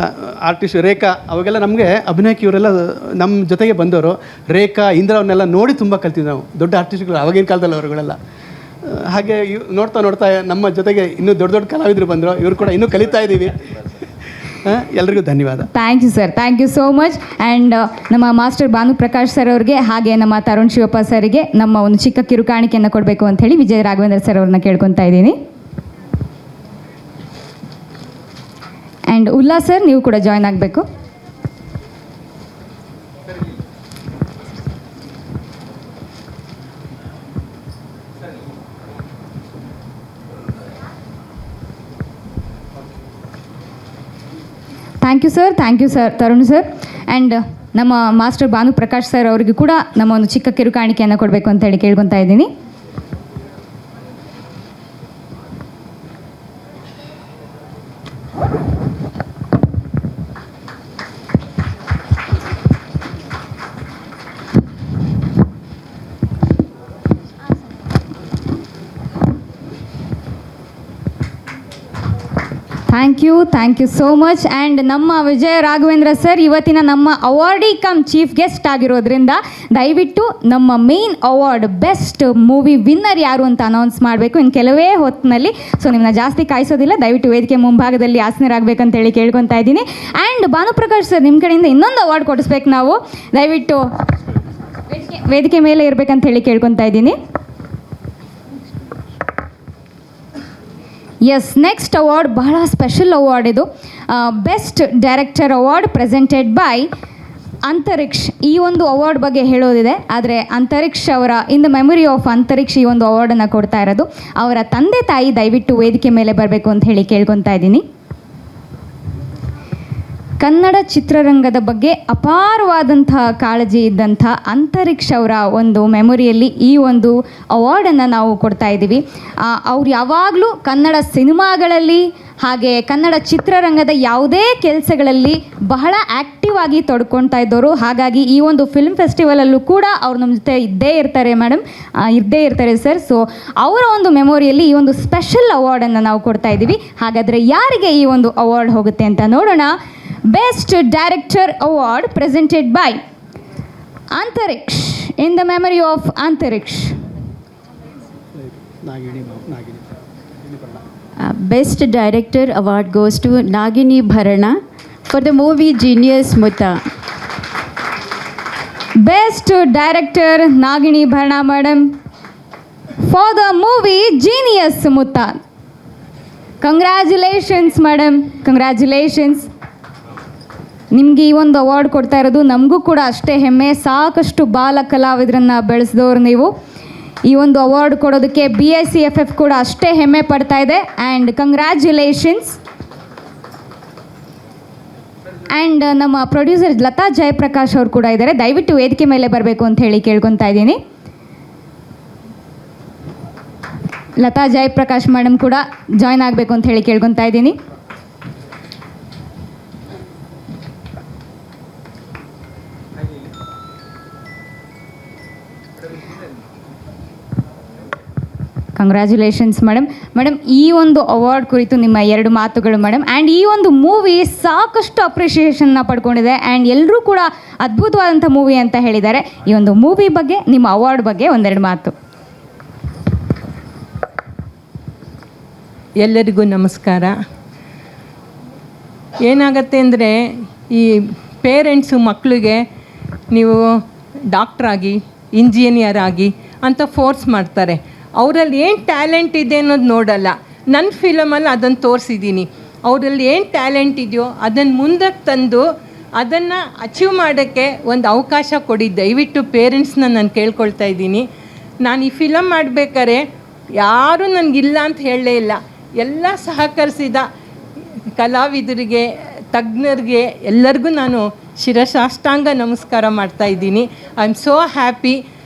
ಆರ್ಟಿಸ್ಟ್ ರೇಖಾ ಅವಾಗೆಲ್ಲ ನಮಗೆ ಅಭಿನಯಕ್ಕೆ ಇವರೆಲ್ಲ ನಮ್ಮ ಜೊತೆಗೆ ಬಂದವರು. ರೇಖಾ ಇಂದ್ರ ಅವನ್ನೆಲ್ಲ ನೋಡಿ ತುಂಬ ಕಲ್ತಿದ್ವಿ ನಾವು, ದೊಡ್ಡ ಆರ್ಟಿಸ್ಟ್ಗಳು ಆವಾಗಿನ ಕಾಲದಲ್ಲಿ ಅವರುಗಳೆಲ್ಲ. ಹಾಗೆ ನೋಡ್ತಾ ನಮ್ಮ ಜೊತೆಗೆ ಇನ್ನೂ ದೊಡ್ಡ ಕಲಾವಿದರು ಬಂದರು. ಇವರು ಕೂಡ ಇನ್ನೂ ಕಲಿತಾ ಇದ್ದೀವಿ. ಎಲ್ರಿಗೂ ಧನ್ಯವಾದ. Thank you sir, thank you so much. And ನಮ್ಮ ಮಾಸ್ಟರ್ ಭಾನುಪ್ರಕಾಶ್ ಸರ್ ಅವ್ರಿಗೆ ಹಾಗೆ ನಮ್ಮ ತರುಣ್ ಶಿವಪ್ಪ ಸರಿಗೆ ನಮ್ಮ ಒಂದು ಚಿಕ್ಕ ಕಿರುಕಾಣಿಕೆಯನ್ನು ಕೊಡಬೇಕು ಅಂತ ಹೇಳಿ ವಿಜಯ ರಾಘವೇಂದ್ರ ಸರ್ ಅವ್ರನ್ನ ಕೇಳ್ಕೊತಾ ಇದ್ದೀನಿ. ಆ್ಯಂಡ್ ಉಲ್ಲಾಸ್ ಸರ್, ನೀವು ಕೂಡ ಜಾಯ್ನ್ ಆಗಬೇಕು. Thank you sir Tarun sir. And ನಮ್ಮ ಮಾಸ್ಟರ್ ಭಾನುಪ್ರಕಾಶ್ ಸರ್ ಅವರಿಗೂ ಕೂಡ ನಮ್ಮ ಒಂದು ಚಿಕ್ಕ ಕಿರುಕಾಣಿಕೆಯನ್ನು ಕೊಡಬೇಕು ಅಂತ ಹೇಳಿ ಕೇಳ್ಕೊತಾ ಇದ್ದೀನಿ. Thank you so much. And ನಮ್ಮ ವಿಜಯ ರಾಘವೇಂದ್ರ ಸರ್ ಇವತ್ತಿನ ನಮ್ಮ ಅವಾರ್ಡಿ ಕಮ್ ಚೀಫ್ ಗೆಸ್ಟ್ ಆಗಿರೋದ್ರಿಂದ ದಯವಿಟ್ಟು ನಮ್ಮ main award best movie winner ಯಾರು ಅಂತ ಅನೌನ್ಸ್ ಮಾಡಬೇಕು ಇನ್ನು ಕೆಲವೇ ಹೊತ್ತಿನಲ್ಲಿ. ಸೊ ನಿಮ್ಮನ್ನ ಜಾಸ್ತಿ ಕಾಯಿಸೋದಿಲ್ಲ, ದಯವಿಟ್ಟು ವೇದಿಕೆ ಮುಂಭಾಗದಲ್ಲಿ ಆಸನರಾಗಬೇಕಂತೇಳಿ ಕೇಳ್ಕೊತಾ ಇದ್ದೀನಿ. ಆ್ಯಂಡ್ ಭಾನುಪ್ರಕಾಶ್ ಸರ್, ನಿಮ್ಮ ಕಡೆಯಿಂದ ಇನ್ನೊಂದು ಅವಾರ್ಡ್ ಕೊಡಿಸ್ಬೇಕು ನಾವು, ದಯವಿಟ್ಟು ವೇದಿಕೆ ಮೇಲೆ ಇರಬೇಕಂತ ಹೇಳಿ ಕೇಳ್ಕೊತಾ ಇದ್ದೀನಿ. ಎಸ್, ನೆಕ್ಸ್ಟ್ ಅವಾರ್ಡ್ ಬಹಳ ಸ್ಪೆಷಲ್ ಅವಾರ್ಡ್ ಇದು. Best director award presented by Antariksh. ಈ ಒಂದು ಅವಾರ್ಡ್ ಬಗ್ಗೆ ಹೇಳೋದಿದೆ, ಆದರೆ ಅಂತರಿಕ್ಷ್ ಅವರ in the memory of Antariksh ಈ ಒಂದು ಅವಾರ್ಡನ್ನು ಕೊಡ್ತಾ ಇರೋದು. ಅವರ ತಂದೆ ತಾಯಿ ದಯವಿಟ್ಟು ವೇದಿಕೆ ಮೇಲೆ ಬರಬೇಕು ಅಂತ ಹೇಳಿ ಕೇಳ್ಕೊತಾ ಇದ್ದೀನಿ. ಕನ್ನಡ ಚಿತ್ರರಂಗದ ಬಗ್ಗೆ ಅಪಾರವಾದಂತಹ ಕಾಳಜಿ ಇದ್ದಂಥ ಅಂತರಿಕ್ಷ್ ಅವರ ಒಂದು ಮೆಮೊರಿಯಲ್ಲಿ ಈ ಒಂದು ಅವಾರ್ಡನ್ನು ನಾವು ಕೊಡ್ತಾ ಇದ್ದೀವಿ. ಅವ್ರು ಯಾವಾಗಲೂ ಕನ್ನಡ ಸಿನಿಮಾಗಳಲ್ಲಿ ಹಾಗೆ ಕನ್ನಡ ಚಿತ್ರರಂಗದ ಯಾವುದೇ ಕೆಲಸಗಳಲ್ಲಿ ಬಹಳ ಆ್ಯಕ್ಟಿವ್ ಆಗಿ ತೊಡ್ಕೊಳ್ತಾ ಇದ್ದವರು. ಹಾಗಾಗಿ ಈ ಒಂದು ಫಿಲ್ಮ್ ಫೆಸ್ಟಿವಲಲ್ಲೂ ಕೂಡ ಅವ್ರು ನಮ್ಮ ಜೊತೆ ಇದ್ದೇ ಇರ್ತಾರೆ ಸರ್. ಸೊ ಅವರ ಒಂದು ಮೆಮೊರಿಯಲ್ಲಿ ಈ ಒಂದು ಸ್ಪೆಷಲ್ ಅವಾರ್ಡನ್ನು ನಾವು ಕೊಡ್ತಾ ಇದ್ದೀವಿ. ಹಾಗಾದರೆ ಯಾರಿಗೆ ಈ ಒಂದು ಅವಾರ್ಡ್ ಹೋಗುತ್ತೆ ಅಂತ ನೋಡೋಣ. Best director award presented by Antariksh in the memory of Antariksh. Best Director Award goes to Nagini Bharana for the movie Genius Mutta. Best Director Nagini Bharana madam for the movie Genius Mutta. Congratulations madam, congratulations. ನಿಮಗೆ ಈ ಒಂದು ಅವಾರ್ಡ್ ಕೊಡ್ತಾ ಇರೋದು ನಮಗೂ ಕೂಡ ಅಷ್ಟೇ ಹೆಮ್ಮೆ. ಸಾಕಷ್ಟು ಬಾಲ ಕಲಾವಿದರನ್ನು ಬೆಳೆಸಿದವರು ನೀವು. ಈ ಒಂದು ಅವಾರ್ಡ್ ಕೊಡೋದಕ್ಕೆ BICFF ಕೂಡ ಅಷ್ಟೇ ಹೆಮ್ಮೆ ಪಡ್ತಾ ಇದೆ. And congratulations. ಆ್ಯಂಡ್ ನಮ್ಮ ಪ್ರೊಡ್ಯೂಸರ್ ಲತಾ ಜಯಪ್ರಕಾಶ್ ಅವರು ಕೂಡ ಇದ್ದಾರೆ, ದಯವಿಟ್ಟು ವೇದಿಕೆ ಮೇಲೆ ಬರಬೇಕು ಅಂತ ಹೇಳಿ ಕೇಳ್ಕೊತಾ ಇದ್ದೀನಿ. ಲತಾ ಜಯಪ್ರಕಾಶ್ ಮೇಡಮ್ ಕೂಡ ಜಾಯ್ನ್ ಆಗಬೇಕು ಅಂತ ಹೇಳಿ ಕೇಳ್ಕೊತಾ ಇದ್ದೀನಿ. Congratulations madam. ಈ ಒಂದು ಅವಾರ್ಡ್ ಕುರಿತು ನಿಮ್ಮ 2 ಮಾತುಗಳು ಮೇಡಮ್. ಆ್ಯಂಡ್ ಈ ಒಂದು ಮೂವಿ ಸಾಕಷ್ಟು ಅಪ್ರಿಷಿಯೇಷನ್ನ ಪಡ್ಕೊಂಡಿದೆ ಆ್ಯಂಡ್ ಎಲ್ಲರೂ ಕೂಡ ಅದ್ಭುತವಾದಂಥ ಮೂವಿ ಅಂತ ಹೇಳಿದ್ದಾರೆ. ಈ ಒಂದು ಮೂವಿ ಬಗ್ಗೆ, ನಿಮ್ಮ ಅವಾರ್ಡ್ ಬಗ್ಗೆ 1-2 ಮಾತು. ಎಲ್ಲರಿಗೂ ನಮಸ್ಕಾರ. ಏನಾಗತ್ತೆ ಅಂದರೆ, ಈ ಪೇರೆಂಟ್ಸು ಮಕ್ಕಳಿಗೆ ನೀವು ಡಾಕ್ಟ್ರಾಗಿ, ಇಂಜಿನಿಯರ್ ಆಗಿ ಅಂತ ಫೋರ್ಸ್ ಮಾಡ್ತಾರೆ. ಅವರಲ್ಲಿ ಏನು ಟ್ಯಾಲೆಂಟ್ ಇದೆ ಅನ್ನೋದು ನೋಡಲ್ಲ. ನನ್ನ ಫಿಲಮಲ್ಲಿ ಅದನ್ನು ತೋರಿಸಿದ್ದೀನಿ. ಅವರಲ್ಲಿ ಏನು ಟ್ಯಾಲೆಂಟ್ ಇದೆಯೋ ಅದನ್ನು ಮುಂದಕ್ಕೆ ತಂದು ಅದನ್ನು ಅಚೀವ್ ಮಾಡೋಕ್ಕೆ ಒಂದು ಅವಕಾಶ ಕೊಡಿ. ದಯವಿಟ್ಟು ಪೇರೆಂಟ್ಸ್ನ ನಾನು ಕೇಳ್ಕೊಳ್ತಾ ಇದ್ದೀನಿ. ನಾನು ಈ ಫಿಲಮ್ ಮಾಡಬೇಕಾದ್ರೆ ಯಾರೂ ನನಗಿಲ್ಲ ಅಂತ ಹೇಳಲೇ ಇಲ್ಲ. ಎಲ್ಲ ಸಹಕರಿಸಿದ ಕಲಾವಿದರಿಗೆ, ತಜ್ಞರಿಗೆ ಎಲ್ಲರಿಗೂ ನಾನು ಶಿರಸಾಷ್ಟಾಂಗ ನಮಸ್ಕಾರ ಮಾಡ್ತಾಯಿದ್ದೀನಿ. I am so happy.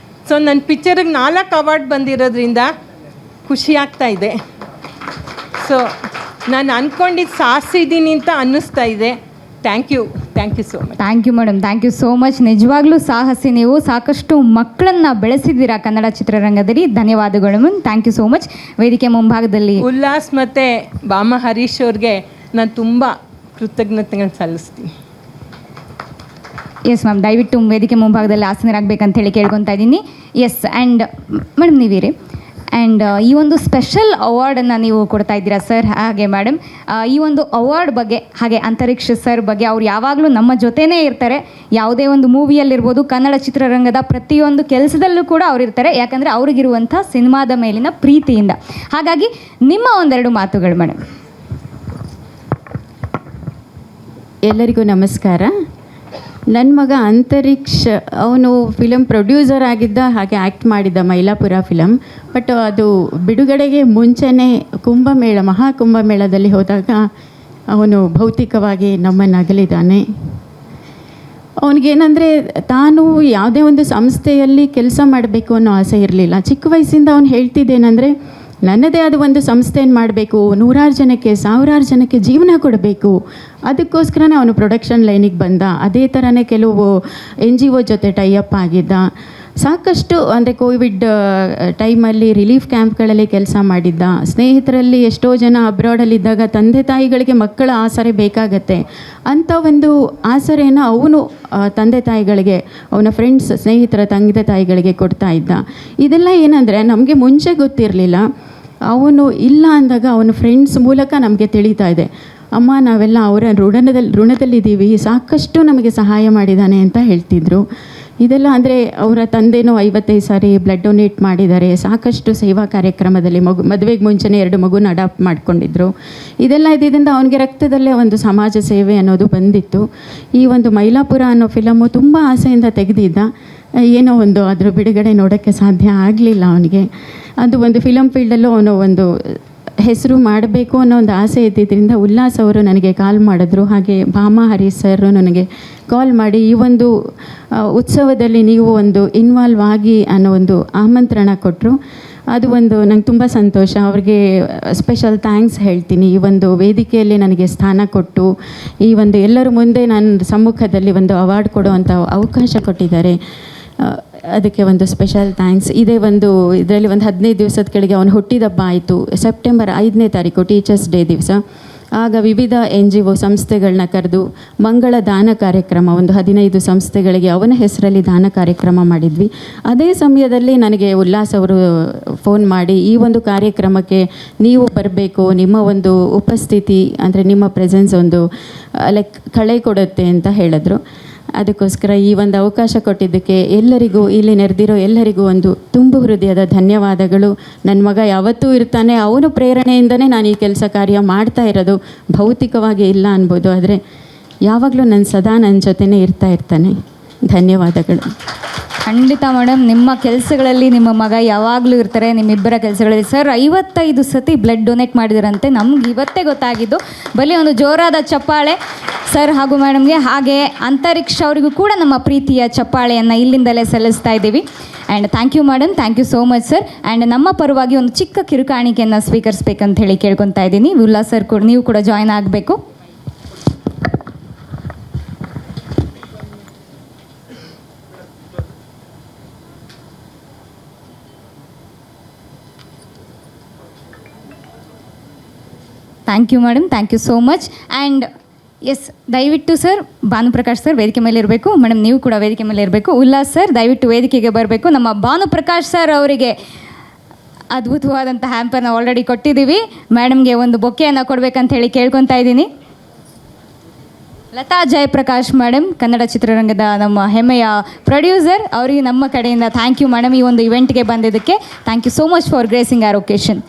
So ನನ್ನ ಪಿಕ್ಚರಿಗೆ 4 ಅವಾರ್ಡ್ ಬಂದಿರೋದ್ರಿಂದ ಖುಷಿ ಆಗ್ತಾ ಇದೆ. ಸೊ ನಾನು ಅಂದ್ಕೊಂಡಿದ್ದು ಸಾಧಿಸಿದ್ದೀನಿ ಅಂತ ಅನ್ನಿಸ್ತಾ ಇದೆ. Thank you so much. Thank you madam, thank you so much. ನಿಜವಾಗ್ಲೂ ಸಾಹಸಿ, ನೀವು ಸಾಕಷ್ಟು ಮಕ್ಕಳನ್ನು ಬೆಳೆಸಿದ್ದೀರಾ ಕನ್ನಡ ಚಿತ್ರರಂಗದಲ್ಲಿ. ಧನ್ಯವಾದಗಳು ma'am, thank you so much. ವೇದಿಕೆ ಮುಂಭಾಗದಲ್ಲಿ ಉಲ್ಲಾಸ್ ಮತ್ತು ಬಾಮ ಹರೀಶ್ ಅವ್ರಿಗೆ ನಾನು ತುಂಬ ಕೃತಜ್ಞತೆಗಳನ್ನ ಸಲ್ಲಿಸ್ತೀನಿ. ಎಸ್ ಮ್ಯಾಮ್, ದಯವಿಟ್ಟು ವೇದಿಕೆ ಮುಂಭಾಗದಲ್ಲಿ ಆಸನರಾಗಬೇಕಂತ ಹೇಳಿ ಕೇಳ್ಕೊತಾ ಇದ್ದೀನಿ. ಎಸ್, ಆ್ಯಂಡ್ ಮೇಡಮ್ ನೀವೀರಿ, ಆ್ಯಂಡ್ ಈ ಒಂದು ಸ್ಪೆಷಲ್ ಅವಾರ್ಡನ್ನು ನೀವು ಕೊಡ್ತಾ ಇದ್ದೀರಾ ಸರ್. ಹಾಗೆ ಮೇಡಮ್, ಈ ಒಂದು ಅವಾರ್ಡ್ ಬಗ್ಗೆ, ಹಾಗೆ ಅಂತರಿಕ್ಷ ಸರ್ ಬಗ್ಗೆ, ಅವ್ರು ಯಾವಾಗಲೂ ನಮ್ಮ ಜೊತೆನೇ ಇರ್ತಾರೆ. ಯಾವುದೇ ಒಂದು ಮೂವಿಯಲ್ಲಿರ್ಬೋದು, ಕನ್ನಡ ಚಿತ್ರರಂಗದ ಪ್ರತಿಯೊಂದು ಕೆಲಸದಲ್ಲೂ ಕೂಡ ಅವ್ರು ಇರ್ತಾರೆ. ಯಾಕಂದರೆ ಅವ್ರಿಗಿರುವಂಥ ಸಿನಿಮಾದ ಮೇಲಿನ ಪ್ರೀತಿಯಿಂದ. ಹಾಗಾಗಿ ನಿಮ್ಮ ಒಂದೆರಡು ಮಾತುಗಳು ಮೇಡಮ್. ಎಲ್ಲರಿಗೂ ನಮಸ್ಕಾರ. ನನ್ನ ಮಗ ಅಂತರಿಕ್ಷ್, ಅವನು ಫಿಲಮ್ ಪ್ರೊಡ್ಯೂಸರ್ ಆಗಿದ್ದ, ಹಾಗೆ ಆ್ಯಕ್ಟ್ ಮಾಡಿದ್ದ ಮೈಲಾಪುರ ಫಿಲಮ್. ಬಟ್ ಅದು ಬಿಡುಗಡೆಗೆ ಮುಂಚೆನೇ ಮಹಾಕುಂಭಮೇಳದಲ್ಲಿ ಹೋದಾಗ ಅವನು ಭೌತಿಕವಾಗಿ ನಮ್ಮನ್ನು ಅಗಲಿದ್ದಾನೆ. ಅವನಿಗೇನೆಂದರೆ, ತಾನು ಯಾವುದೇ ಒಂದು ಸಂಸ್ಥೆಯಲ್ಲಿ ಕೆಲಸ ಮಾಡಬೇಕು ಅನ್ನೋ ಆಸೆ ಇರಲಿಲ್ಲ. ಚಿಕ್ಕ ವಯಸ್ಸಿಂದ ಅವನು ಹೇಳ್ತಿದ್ದೇನೆಂದರೆ, ನನ್ನದೇ ಆದ ಒಂದು ಸಂಸ್ಥೆಯನ್ನು ಮಾಡಬೇಕು, 100 ಜನಕ್ಕೆ 1000 ಜನಕ್ಕೆ ಜೀವನ ಕೊಡಬೇಕು. ಅದಕ್ಕೋಸ್ಕರನೇ ಅವನು ಪ್ರೊಡಕ್ಷನ್ ಲೈನಿಗೆ ಬಂದ. ಅದೇ ಥರನೇ ಕೆಲವು NGO ಜೊತೆ ಟೈಅಪ್ ಆಗಿದ್ದ. ಸಾಕಷ್ಟು ಅಂದರೆ ಕೋವಿಡ್ ಟೈಮಲ್ಲಿ ರಿಲೀಫ್ ಕ್ಯಾಂಪ್ಗಳಲ್ಲಿ ಕೆಲಸ ಮಾಡಿದ್ದ. ಸ್ನೇಹಿತರಲ್ಲಿ ಎಷ್ಟೋ ಜನ ಅಬ್ರಾಡಲ್ಲಿದ್ದಾಗ ತಂದೆ ತಾಯಿಗಳಿಗೆ ಮಕ್ಕಳ ಆಸರೆ ಬೇಕಾಗತ್ತೆ. ಅಂಥ ಒಂದು ಆಸರೆಯನ್ನು ಅವನು ತಂದೆ ತಾಯಿಗಳಿಗೆ, ಅವನ ಫ್ರೆಂಡ್ಸ್, ಸ್ನೇಹಿತರ ತಂದೆ ತಾಯಿಗಳಿಗೆ ಕೊಡ್ತಾ ಇದ್ದ. ಇದೆಲ್ಲ ಏನಂದರೆ ನಮಗೆ ಮುಂಚೆ ಗೊತ್ತಿರಲಿಲ್ಲ. ಅವನು ಇಲ್ಲ ಅಂದಾಗ ಅವನ ಫ್ರೆಂಡ್ಸ್ ಮೂಲಕ ನಮಗೆ ತಿಳಿತಾ ಇದೆ, ಅಮ್ಮ ನಾವೆಲ್ಲ ಅವರ ಋಣದಲ್ಲಿದ್ದೀವಿ, ಸಾಕಷ್ಟು ನಮಗೆ ಸಹಾಯ ಮಾಡಿದ್ದಾನೆ ಅಂತ ಹೇಳ್ತಿದ್ರು. ಇದೆಲ್ಲ ಅಂದರೆ ಅವರ ತಂದೆನೂ 55 ಸಾರಿ ಬ್ಲಡ್ ಡೊನೇಟ್ ಮಾಡಿದ್ದಾರೆ. ಸಾಕಷ್ಟು ಸೇವಾ ಕಾರ್ಯಕ್ರಮದಲ್ಲಿ ಮದುವೆಗೆ ಮುಂಚೆನೇ 2 ಮಗುನ ಅಡಾಪ್ಟ್ ಮಾಡ್ಕೊಂಡಿದ್ರು. ಇದೆಲ್ಲ ಇದರಿಂದ ಅವನಿಗೆ ರಕ್ತದಲ್ಲೇ ಒಂದು ಸಮಾಜ ಸೇವೆ ಅನ್ನೋದು ಬಂದಿತ್ತು. ಈ ಒಂದು ಮೈಲಾಪುರ ಅನ್ನೋ ಫಿಲಮು ತುಂಬ ಆಸೆಯಿಂದ ತೆಗೆದಿದ್ದ. ಏನೋ ಒಂದು ಅದ್ರ ಬಿಡುಗಡೆ ನೋಡೋಕ್ಕೆ ಸಾಧ್ಯ ಆಗಲಿಲ್ಲ ಅವನಿಗೆ. ಅದು ಒಂದು ಫಿಲಮ್ ಫೀಲ್ಡಲ್ಲೂ ಅವನು ಒಂದು ಹೆಸರು ಮಾಡಬೇಕು ಅನ್ನೋ ಒಂದು ಆಸೆ ಇದ್ದಿದ್ದರಿಂದ ಉಲ್ಲಾಸ್ ಅವರು ನನಗೆ ಕಾಲ್ ಮಾಡಿದ್ರು. ಹಾಗೆ ಭಾಮ ಹರೀಶ್ ಸರ್ ನನಗೆ ಕಾಲ್ ಮಾಡಿ ಈ ಒಂದು ಉತ್ಸವದಲ್ಲಿ ನೀವು ಒಂದು ಇನ್ವಾಲ್ವ್ ಆಗಿ ಅನ್ನೋ ಒಂದು ಆಮಂತ್ರಣ ಕೊಟ್ಟರು. ಅದು ಒಂದು ನಂಗೆ ತುಂಬ ಸಂತೋಷ. ಅವ್ರಿಗೆ ಸ್ಪೆಷಲ್ ಥ್ಯಾಂಕ್ಸ್ ಹೇಳ್ತೀನಿ. ಈ ಒಂದು ವೇದಿಕೆಯಲ್ಲಿ ನನಗೆ ಸ್ಥಾನ ಕೊಟ್ಟು, ಈ ಒಂದು ಎಲ್ಲರ ಮುಂದೆ ನನ್ನ ಸಮ್ಮುಖದಲ್ಲಿ ಒಂದು ಅವಾರ್ಡ್ ಕೊಡುವಂಥ ಅವಕಾಶ ಕೊಟ್ಟಿದ್ದಾರೆ. ಅದಕ್ಕೆ ಒಂದು ಸ್ಪೆಷಲ್ ಥ್ಯಾಂಕ್ಸ್. ಇದರಲ್ಲಿ ಒಂದು 15 ದಿವಸದ ಕೆಳಗೆ ಅವನು ಹುಟ್ಟಿದಬ್ಬ ಆಯಿತು. ಸೆಪ್ಟೆಂಬರ್ 5ನೇ ತಾರೀಕು ಟೀಚರ್ಸ್ ಡೇ ದಿವಸ. ಆಗ ವಿವಿಧ NGO ಸಂಸ್ಥೆಗಳನ್ನ ಕರೆದು ಮಂಗಳ ದಾನ ಕಾರ್ಯಕ್ರಮ, ಒಂದು 15 ಸಂಸ್ಥೆಗಳಿಗೆ ಅವನ ಹೆಸರಲ್ಲಿ ದಾನ ಕಾರ್ಯಕ್ರಮ ಮಾಡಿದ್ವಿ. ಅದೇ ಸಮಯದಲ್ಲಿ ನನಗೆ ಉಲ್ಲಾಸ್ ಅವರು ಫೋನ್ ಮಾಡಿ, ಈ ಒಂದು ಕಾರ್ಯಕ್ರಮಕ್ಕೆ ನೀವು ಬರಬೇಕು, ನಿಮ್ಮ ಒಂದು ಉಪಸ್ಥಿತಿ ಅಂದರೆ ನಿಮ್ಮ ಪ್ರೆಸೆನ್ಸ್ ಒಂದು ಕಳೆ ಕೊಡುತ್ತೆ ಅಂತ ಹೇಳಿದ್ರು. ಅದಕ್ಕೋಸ್ಕರ ಈ ಒಂದು ಅವಕಾಶ ಕೊಟ್ಟಿದ್ದಕ್ಕೆ ಎಲ್ಲರಿಗೂ, ಇಲ್ಲಿ ನೆರೆದಿರೋ ಎಲ್ಲರಿಗೂ ಒಂದು ತುಂಬು ಹೃದಯದ ಧನ್ಯವಾದಗಳು. ನನ್ನ ಮಗ ಯಾವತ್ತೂ ಇರ್ತಾನೆ, ಅವನ ಪ್ರೇರಣೆಯಿಂದನೇ ನಾನು ಈ ಕೆಲಸ ಕಾರ್ಯ ಮಾಡ್ತಾ ಇರೋದು. ಭೌತಿಕವಾಗಿ ಇಲ್ಲ ಅನ್ಬೋದು, ಆದರೆ ಯಾವಾಗಲೂ ಸದಾ ನನ್ನ ಜೊತೆನೇ ಇರ್ತಾನೆ. ಧನ್ಯವಾದಗಳು. ಖಂಡಿತ ಮೇಡಮ್, ನಿಮ್ಮ ಕೆಲಸಗಳಲ್ಲಿ ನಿಮ್ಮ ಮಗ ಯಾವಾಗಲೂ ಇರ್ತಾರೆ. ನಿಮ್ಮಿಬ್ಬರ ಕೆಲಸಗಳಲ್ಲಿ ಸರ್ 55 ಸತಿ ಬ್ಲಡ್ ಡೊನೇಟ್ ಮಾಡಿದಿರಂತೆ. ನಮ್ಗೆ ಇವತ್ತೇ ಗೊತ್ತಾಗಿದ್ದು. ಬಲಿ ಒಂದು ಜೋರಾದ ಚಪ್ಪಾಳೆ ಸರ್ ಹಾಗೂ ಮೇಡಮ್ಗೆ. ಹಾಗೆ ಅಂತರಿಕ್ಷ ಅವರಿಗೂ ಕೂಡ ನಮ್ಮ ಪ್ರೀತಿಯ ಚಪ್ಪಾಳೆಯನ್ನು ಇಲ್ಲಿಂದಲೇ ಸಲ್ಲಿಸ್ತಾ ಇದ್ದೀವಿ. And thank you madam, thank you so much sir. And ನಮ್ಮ ಪರವಾಗಿ ಒಂದು ಚಿಕ್ಕ ಕಿರುಕಾಣಿಕೆಯನ್ನು ಸ್ವೀಕರಿಸ್ಬೇಕಂತ ಹೇಳಿ ಕೇಳ್ಕೊತಾ ಇದ್ದೀನಿ. ಉಲ್ಲಾಸ್ ಸರ್ ಕೂಡ ನೀವು ಕೂಡ ಜಾಯ್ನ್ ಆಗಬೇಕು. Thank you madam, thank you so much. And yes, ದಯವಿಟ್ಟು ಸರ್ ಭಾನುಪ್ರಕಾಶ್ ಸರ್ ವೇದಿಕೆ ಮೇಲೆ ಇರಬೇಕು. ಮೇಡಮ್ ನೀವು ಕೂಡ ವೇದಿಕೆ ಮೇಲೆ ಇರಬೇಕು. ಉಲ್ಲಾಸ್ ಸರ್ ದಯವಿಟ್ಟು ವೇದಿಕೆಗೆ ಬರಬೇಕು. ನಮ್ಮ ಭಾನುಪ್ರಕಾಶ್ ಸರ್ ಅವರಿಗೆ ಅದ್ಭುತವಾದಂಥ ಹ್ಯಾಂಪರ್ನ ಆಲ್ರೆಡಿ ಕೊಟ್ಟಿದ್ದೀವಿ. ಮೇಡಮ್ಗೆ ಒಂದು ಬೊಕ್ಕೆಯನ್ನು ಕೊಡಬೇಕಂತ ಹೇಳಿ ಕೇಳ್ಕೊತಾ ಇದ್ದೀನಿ. ಲತಾ ಜಯಪ್ರಕಾಶ್ ಮೇಡಮ್, ಕನ್ನಡ ಚಿತ್ರರಂಗದ ನಮ್ಮ ಹೆಮ್ಮೆಯ ಪ್ರೊಡ್ಯೂಸರ್, ಅವರಿಗೆ ನಮ್ಮ ಕಡೆಯಿಂದ ಥ್ಯಾಂಕ್ ಯು ಮೇಡಮ್. ಈ ಒಂದು ಇವೆಂಟ್ಗೆ ಬಂದಿದ್ದಕ್ಕೆ thank you so much for gracing our occasion.